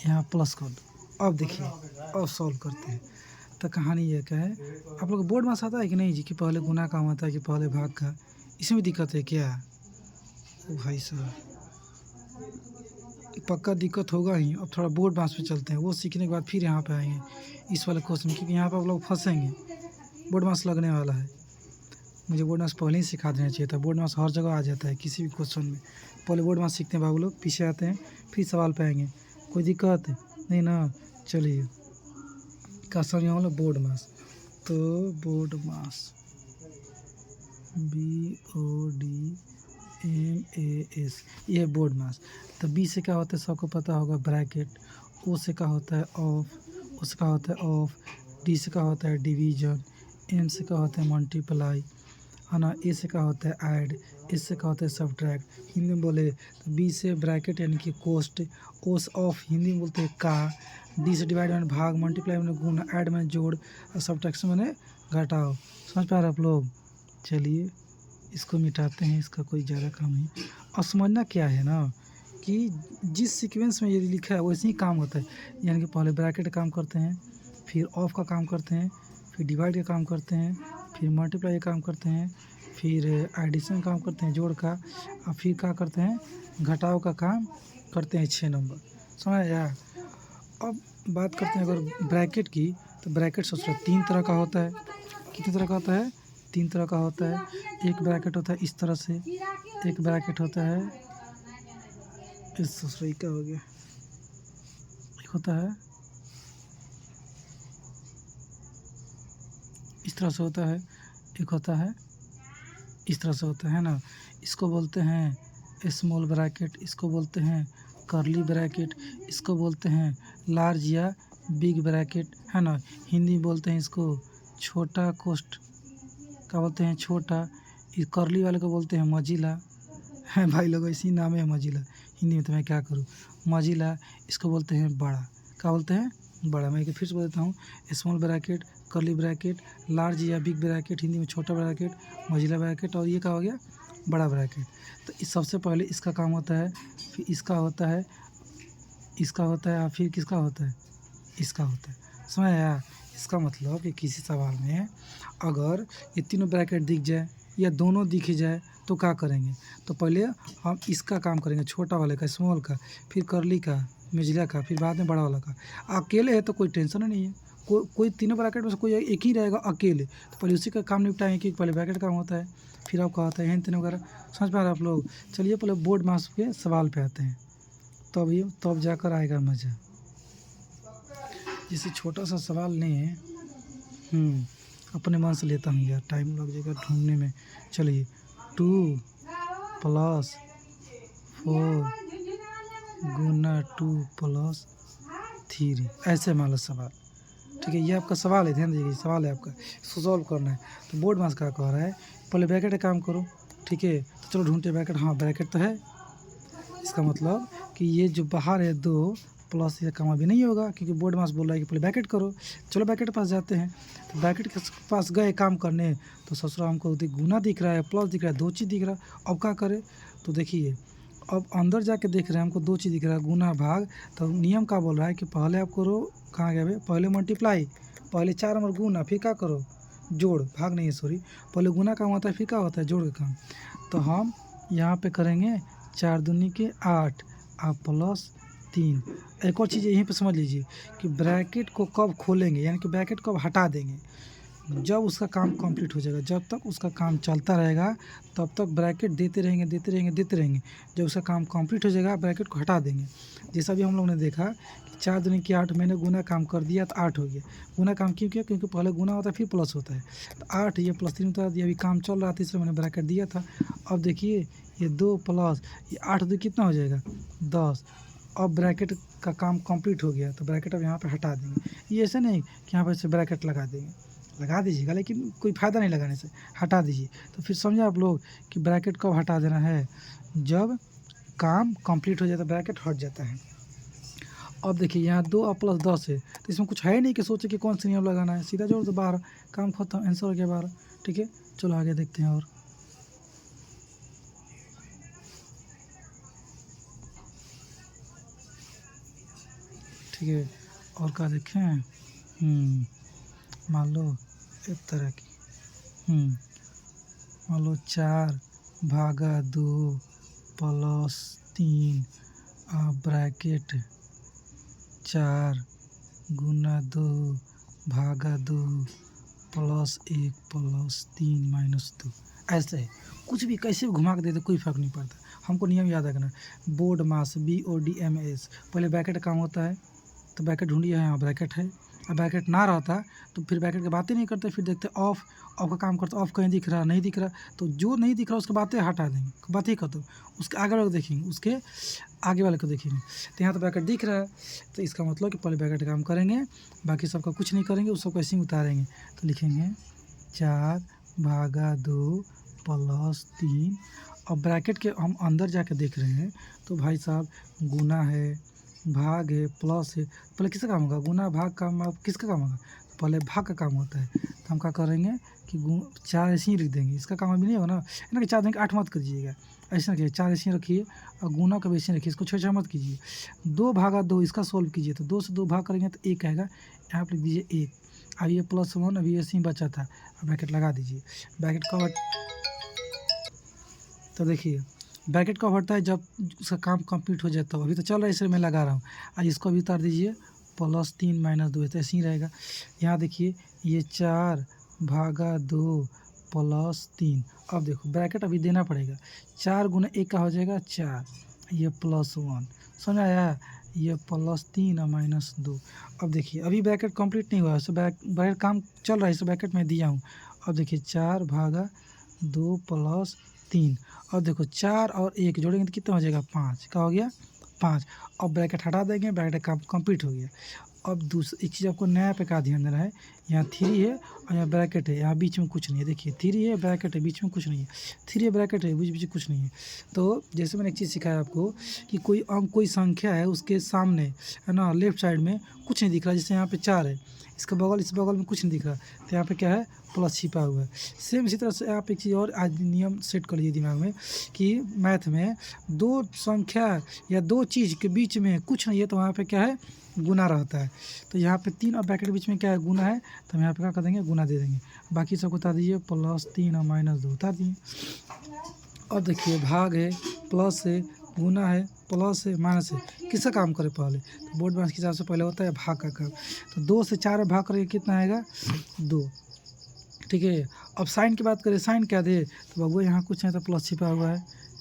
Speaker 1: यहाँ प्लस कर दो। अब देखिए, अब सॉल्व करते हैं। तो कहानी ये क्या है, आप लोग बोर्ड में आता है कि नहीं जी, कि पहले गुना का होता है कि पहले भाग का, इसमें दिक्कत है क्या? ओ भाई साहब, पक्का दिक्कत होगा ही। अब थोड़ा बोर्ड मास पे चलते हैं, वो सीखने के बाद फिर यहाँ पे आएंगे इस वाले क्वेश्चन में, क्योंकि यहाँ पे आप लोग फंसेंगे। बोर्ड मास लगने वाला है। मुझे बोर्ड मास पहले ही सिखा देना चाहिए था। बोर्ड मास हर जगह आ जाता है किसी भी क्वेश्चन में। पहले बोर्ड मास सीखते हैं बाबू लोग, पीछे आते हैं, फिर सवाल पे आएंगे। कोई दिक्कत नहीं ना? चलिए, क्या समझ में बोर्ड मास, तो बोर्ड मास BODMAS, ये है बोर्ड मास। तो बी से क्या होता है सबको पता होगा, ब्रैकेट। ओ से क्या होता है ऑफ, ओ से क्या होता है ऑफ। डी से क्या होता है डिवीजन। एम से क्या होता है मल्टीप्लाई, है ना। ए से क्या होता है ऐड। एस से क्या होता है सब्ट्रैक्ट। हिंदी में बोले तो बी से ब्रैकेट यानी कि कोस्ट। ओ से ऑफ हिंदी में बोलते हैं का। डी से डिवाइड मैंने भाग, मल्टीप्लाई मैंने गुना, ऐड मैंने जोड़, और सब्ट्रैक्शन मैंने घटाओ। समझ पा रहे आप लोग? चलिए इसको मिटाते हैं, इसका कोई ज़्यादा काम नहीं। और समझना क्या है ना, कि जिस सीक्वेंस में ये लिखा है वैसे ही काम होता है। यानी कि पहले ब्रैकेट का काम करते हैं, फिर ऑफ का काम करते हैं, फिर डिवाइड का काम करते हैं, फिर मल्टीप्लाई का काम करते हैं, फिर एडिशन का काम करते हैं जोड़ का, और फिर क्या करते हैं घटाव का काम करते हैं 6 नंबर। समझ आया? अब बात करते हैं अगर ब्रैकेट की, तो ब्रैकेट सोचो 3 तरह का होता है। कितने तरह का होता है? 3 तरह का होता है। एक ब्रैकेट होता है इस तरह से, एक ब्रैकेट होता है इस दूसरे का हो गया, एक होता है इस तरह से होता है, एक होता है इस तरह से होता है ना। इसको बोलते हैं स्मॉल ब्रैकेट, इसको बोलते हैं कर्ली ब्रैकेट, इसको बोलते हैं लार्ज या बिग ब्रैकेट, है ना। हिंदी में बोलते हैं इसको छोटा कोष्ठ, क्या बोलते हैं छोटा। इस कर्ली वाले को बोलते हैं मजिला, है भाई लोग, इसी नाम है मजिला हिंदी में, तो मैं क्या करूँ। मजिला, इसको बोलते हैं बड़ा, क्या बोलते हैं बड़ा। मैं फिर से बोल देता हूँ, small bracket, curly bracket, large या बिग ब्रैकेट हिंदी में छोटा ब्रैकेट, मजिला ब्रैकेट, और ये क्या हो गया बड़ा ब्रैकेट। तो इस सबसे पहले इसका काम होता है, फिर इसका होता है, इसका होता है, और फिर किसका होता है, इसका होता है। समझ आया? इसका मतलब कि किसी सवाल में अगर ये तीनों ब्रैकेट दिख जाए या दोनों दिख जाए तो क्या करेंगे, तो पहले हम इसका काम करेंगे, छोटा वाले का, स्मॉल का, फिर कर्ली का, मिजिला का, फिर बाद में बड़ा वाला का। अकेले है तो कोई टेंशन नहीं है, कोई तीनों ब्रैकेट में से कोई एक ही रहेगा अकेले, तो पहले उसी का काम निपटाएंगे, क्योंकि पहले ब्रैकेट काम होता है, फिर आपका होता है हेन तेन वगैरह। समझ पा रहे आप लोग? चलिए पहले बोर्ड मास के सवाल पे आते हैं, तब जाकर आएगा मज़ा। जैसे छोटा सा सवाल नहीं है, अपने मन से लेता हूँ यार, टाइम लग जाएगा ढूंढने में। चलिए 2 + 4 गुना 2 + 3, ऐसे मान लो सवाल। ठीक है, ये आपका सवाल है, ध्यान दीजिए, सवाल है आपका, इसको सॉल्व करना है। तो बोर्ड मास क्या कह रहा है, पहले ब्रैकेट का काम करो। ठीक है, तो चलो ढूंढते ब्रैकेट। हाँ ब्रैकेट तो है, इसका मतलब कि ये जो बाहर है 2 प्लस, ये काम अभी नहीं होगा, क्योंकि बोर्ड मास बोल रहा है कि पहले ब्रैकेट करो। चलो ब्रैकेट के पास जाते हैं, तो ब्रैकेट के पास गए काम करने, तो ससुरा हमको गुना दिख रहा है, प्लस दिख रहा है, 2 चीज़ दिख रहा है। अब क्या करें, तो देखिए अब अंदर जाके देख रहे हैं, हमको 2 चीज़ दिख रहा है, गुना भाग। तो नियम क्या बोल रहा है कि पहले आप करो, कहाँ गए भाई, पहले मल्टीप्लाई, पहले 4 नंबर गुना, फिर क्या करो जोड़, भाग नहीं है सॉरी, पहले गुना काम होता है, फिर क्या होता है जोड़ का काम। तो हम यहाँ पे करेंगे 4 दूनी के 8 और +3। एक और चीज़ यहीं पे समझ लीजिए कि ब्रैकेट को कब खोलेंगे, यानी कि ब्रैकेट को अब हटा देंगे। जब उसका काम कंप्लीट हो जाएगा, जब तक उसका काम चलता रहेगा तब तक ब्रैकेट देते रहेंगे देते रहेंगे देते रहेंगे। जब उसका काम कंप्लीट हो जाएगा ब्रैकेट को हटा देंगे। जैसा भी हम लोग ने देखा कि 4 दूनी की 8, मैंने गुना काम कर दिया तो 8 हो गया। गुना काम क्यों किया? क्योंकि पहले गुना होता है फिर प्लस होता है। तो 8 ये +3 उतार दिया। अभी काम चल रहा था इसलिए मैंने ब्रैकेट दिया था। अब देखिए ये 2 प्लस ये 8 2 कितना हो जाएगा? 10। अब ब्रैकेट का काम कंप्लीट हो गया तो ब्रैकेट अब यहाँ पे हटा देंगे। ये ऐसे नहीं कि यहाँ पर से ब्रैकेट लगा देंगे, लगा दीजिएगा लेकिन कोई फ़ायदा नहीं लगाने से, हटा दीजिए। तो फिर समझे आप लोग कि ब्रैकेट कब हटा देना है? जब काम कंप्लीट हो जाता है ब्रैकेट हट जाता है। अब देखिए यहाँ 2 और प्लस 10 है तो इसमें कुछ है नहीं कि सोचे कि कौन सा नियम लगाना है, सीधा जोड़ दो 12, काम खत्म, आंसर हो गया 12। ठीक है, चलो आगे देखते हैं। और ठीक है, और क्या देखें? मान लो एक तरह की मान लो 4 भागा 2 प्लस 3 ब्रैकेट 4 गुना 2 भागा 2 प्लस 1 प्लस 3 माइनस 2। ऐसे है, कुछ भी कैसे भी घुमा के दे दे कोई फ़र्क नहीं पड़ता। हमको नियम याद रखना, बोर्ड मास BODMAS, पहले ब्रैकेट का काम होता है तो ब्रैकेट ढूंढिए, यहाँ ब्रैकेट है। अब ब्रैकेट ना रहता तो फिर ब्रैकेट की बातें नहीं करते, फिर देखते ऑफ का काम करते, ऑफ कहीं दिख रहा नहीं दिख रहा, तो जो नहीं दिख रहा उसकी बातें हटा देंगे, बात ही खत्म। उसके आगे वाले को देखेंगे, उसके आगे वाले को देखेंगे। तो यहाँ तो ब्रैकेट दिख रहा है तो इसका मतलब कि पहले ब्रैकेट का काम करेंगे, बाकी सबका कुछ नहीं करेंगे, उस सबको ऐसे ही उतारेंगे। तो लिखेंगे 4 भागा 2 प्लस 3। अब ब्रैकेट के हम अंदर जाके देख रहे हैं तो भाई साहब गुना है, भाग है, प्लस है। पहले किसका काम होगा? गुना भाग का किसका काम होगा? पहले भाग का काम होता है। तो हम क्या करेंगे कि 4 ऐसे ही लिख देंगे, इसका काम अभी नहीं होगा ना कि 4 देंगे 8 मत कीजिएगा, ऐसे रखिए, 4 ऐसे ही रखिए और गुना का भी ऐसे रखिए, इसको छेड़ मत कीजिए। 2 भागा 2 इसका सोल्व कीजिए तो 2 से 2 भाग करेंगे तो 1 आएगा, यहाँ पर लिख दीजिए 1। अब ये +1 अभी ऐसे ही बचा था, अब ब्रैकेट लगा दीजिए। ब्रैकेट का तो देखिए ब्रैकेट कब हटता है? जब उसका काम कंप्लीट हो जाता है। अभी तो चल रहा है इसलिए मैं लगा रहा हूँ। अब इसको भी उतार दीजिए, +3 माइनस 2 तो ऐसे ही रहेगा। यहाँ देखिए ये 4 भागा 2 प्लस 3। अब देखो ब्रैकेट अभी देना पड़ेगा, 4 गुना 1 का हो जाएगा 4, ये +1, समझ आया? ये +3 और -2। अब देखिए अभी ब्रैकेट कंप्लीट नहीं हुआ है, ब्रैकेट काम चल रहा है, इस ब्रैकेट में दिया हूँ। अब देखिए 4 भागा 2 प्लस 3। और देखो 4 और 1 जोड़ेंगे तो कितना हो जाएगा? 5। क्या हो गया? 5। अब ब्रैकेट हटा देंगे, ब्रैकेट काम कंप्लीट हो गया। अब दूसरी एक चीज़ आपको नया पे का ध्यान देना है, यहाँ 3 है और यहाँ ब्रैकेट है, यहाँ बीच में कुछ नहीं है। देखिए 3 है, ब्रैकेट है, बीच में कुछ नहीं है। 3 है, ब्रैकेट है, बीच में कुछ नहीं है। तो जैसे मैंने एक चीज़ सिखाया आपको कि कोई अंक कोई संख्या है उसके सामने है ना, लेफ्ट साइड में कुछ नहीं दिख रहा, जैसे यहाँ पे 4 है, इसका बगल इस बगल में कुछ नहीं दिख रहा, तो यहाँ पे क्या है? प्लस छिपा हुआ है। सेम इसी तरह से आप एक चीज़ और आज नियम सेट कर लीजिए दिमाग में कि मैथ में 2 संख्या या 2 चीज़ के बीच में कुछ नहीं है तो वहाँ पे क्या है? गुना रहता है। तो यहाँ पे 3 और ब्रैकेट के बीच में क्या है? गुना है, तो हम यहाँ पे क्या कर देंगे? गुना दे देंगे। बाकी सबको उतार दीजिए, +3 और -2 उतार दिए। अब देखिए भाग है, प्लस है, गुना है, प्लस है, माइनस है, किसका काम करे पहले? तो बोर्ड मास के हिसाब से पहले होता है भाग का काम। तो 2 से 4 भाग करके कितना आएगा? 2। ठीक है, अब साइन की बात करें, साइन क्या दे? तो बबुआ यहाँ कुछ है तो प्लस छिपा हुआ है,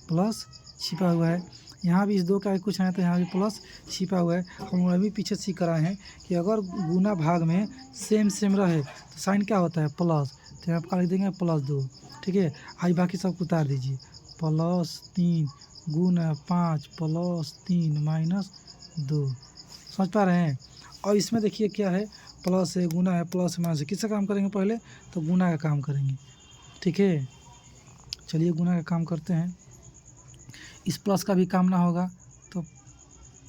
Speaker 1: प्लस छिपा हुआ है। यहाँ भी इस 2 का कुछ है तो यहाँ भी प्लस छिपा हुआ है। हम अभी पीछे सीख कर आए हैं कि अगर गुना भाग में सेम रहे तो साइन क्या होता है? प्लस। तो यहाँ पर लिख देंगे +2। ठीक है, आज बाकी सबको उतार दीजिए, +3 गुना 5 +3 -2। समझ पा रहे हैं? और इसमें देखिए क्या है? प्लस है, गुना है, प्लस माइनस है, किसका काम करेंगे पहले? तो गुना का काम करेंगे। ठीक है, चलिए गुना का काम करते हैं। इस प्लस का भी काम ना होगा तो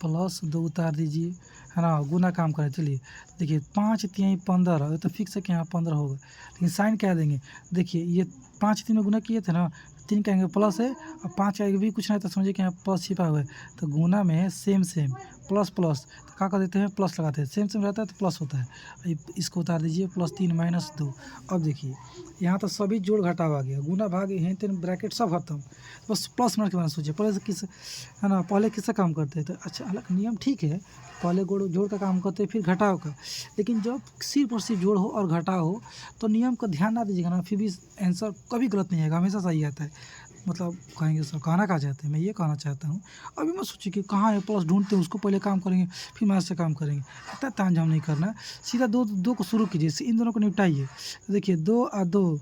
Speaker 1: +2 उतार दीजिए, है ना, गुना काम करें। चलिए देखिए 5 3 15, तो फिक्स है कि यहाँ 15 होगा, लेकिन साइन क्या देंगे? देखिए ये 5 3 में गुना किए थे ना, 3 का आगे प्लस है और 5 का आगे भी कुछ नहीं तो समझिए कि यहाँ प्लस छिपा हुआ है। तो गुना में है सेम सेम प्लस प्लस तो क्या कर देते हैं प्लस लगाते हैं, सेम सेम रहता है तो प्लस होता है। इसको उतार दीजिए +3 -2। अब देखिए यहाँ तो सभी जोड़ घटाव आ गया, गुना भाग हैं तीन ब्रैकेट सब खत्म, बस प्लस मार के बारे में सोचिए। पहले से किस है ना, पहले किससे काम करते हैं तो अच्छा हालांकि नियम ठीक है, पहले जोड़ का काम करते हैं फिर घटाव का, लेकिन जब सिर्फ और सिर्फ जोड़ हो और घटाव हो तो नियम का ध्यान ना दीजिएगा ना, फिर भी आंसर कभी गलत नहीं आएगा, हमेशा सही आता है। मतलब कहेंगे सर कहना क्या चाहते हैं, मैं ये कहना चाहता हूँ अभी मत सोचिए कि कहाँ है प्लस ढूंढते हैं उसको, पहले काम करेंगे फिर मैथ से काम करेंगे, इतना तामझाम नहीं करना। सीधा दो को शुरू कीजिए, इन दोनों को निपटाइए। तो देखिए 2 और 2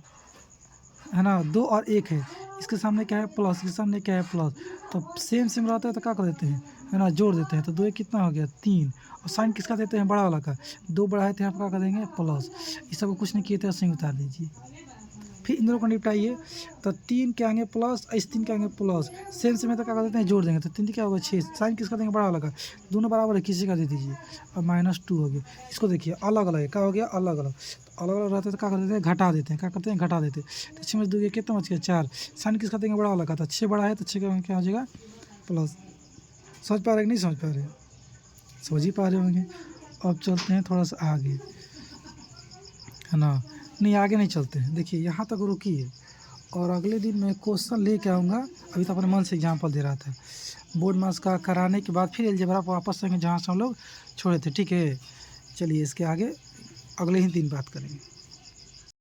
Speaker 1: है ना, 2 और 1 है, इसके सामने क्या है प्लस, इसके सामने क्या है प्लस, तो सेम सेम रहता है तो क्या कर देते हैं है ना, जोड़ देते हैं। तो 2 कितना हो गया 3, और साइन किसका देते हैं बड़ा वाला का, 2 बड़ा है तो यहाँ पर क्या कर देंगे प्लस। इस सब को कुछ नहीं किए थे ऐसे ही उतार दीजिए, फिर इन दोनों को निपटाइए। तो 3 के आगे प्लस, इस 3 के आगे प्लस, सेम सेम तो क्या कर देते हैं जोड़ देंगे, तो 3 क्या होगा 6, साइन किसका देंगे बड़ा वाला का, दोनों बराबर है किसी का दे दीजिए, और -2 हो गया। इसको देखिए अलग अलग है, क्या हो गया अलग अलग, तो अलग अलग रहते हैं तो क्या कर देते हैं घटा देते हैं, क्या करते हैं घटा देते हैं। तो 6 में 2 कितना बच गया 4, साइन किसका देंगे बड़ा वाला का, तो 6 बड़ा है तो 6 का क्या हो जाएगा प्लस। समझ पा रहे कि नहीं समझ पा रहे, समझ ही पा रहे होंगे। अब चलते हैं थोड़ा सा आगे है ना, नहीं आगे नहीं चलते हैं, देखिए यहाँ तक रुकिए और अगले दिन मैं क्वेश्चन लेके आऊँगा। अभी तो अपने मन से एग्जाम्पल दे रहा था, बोर्ड मास का कराने के बाद फिर अलजेब्रा वापस आएंगे जहाँ से हम लोग छोड़े थे, ठीक है। चलिए इसके आगे अगले ही दिन बात करेंगे।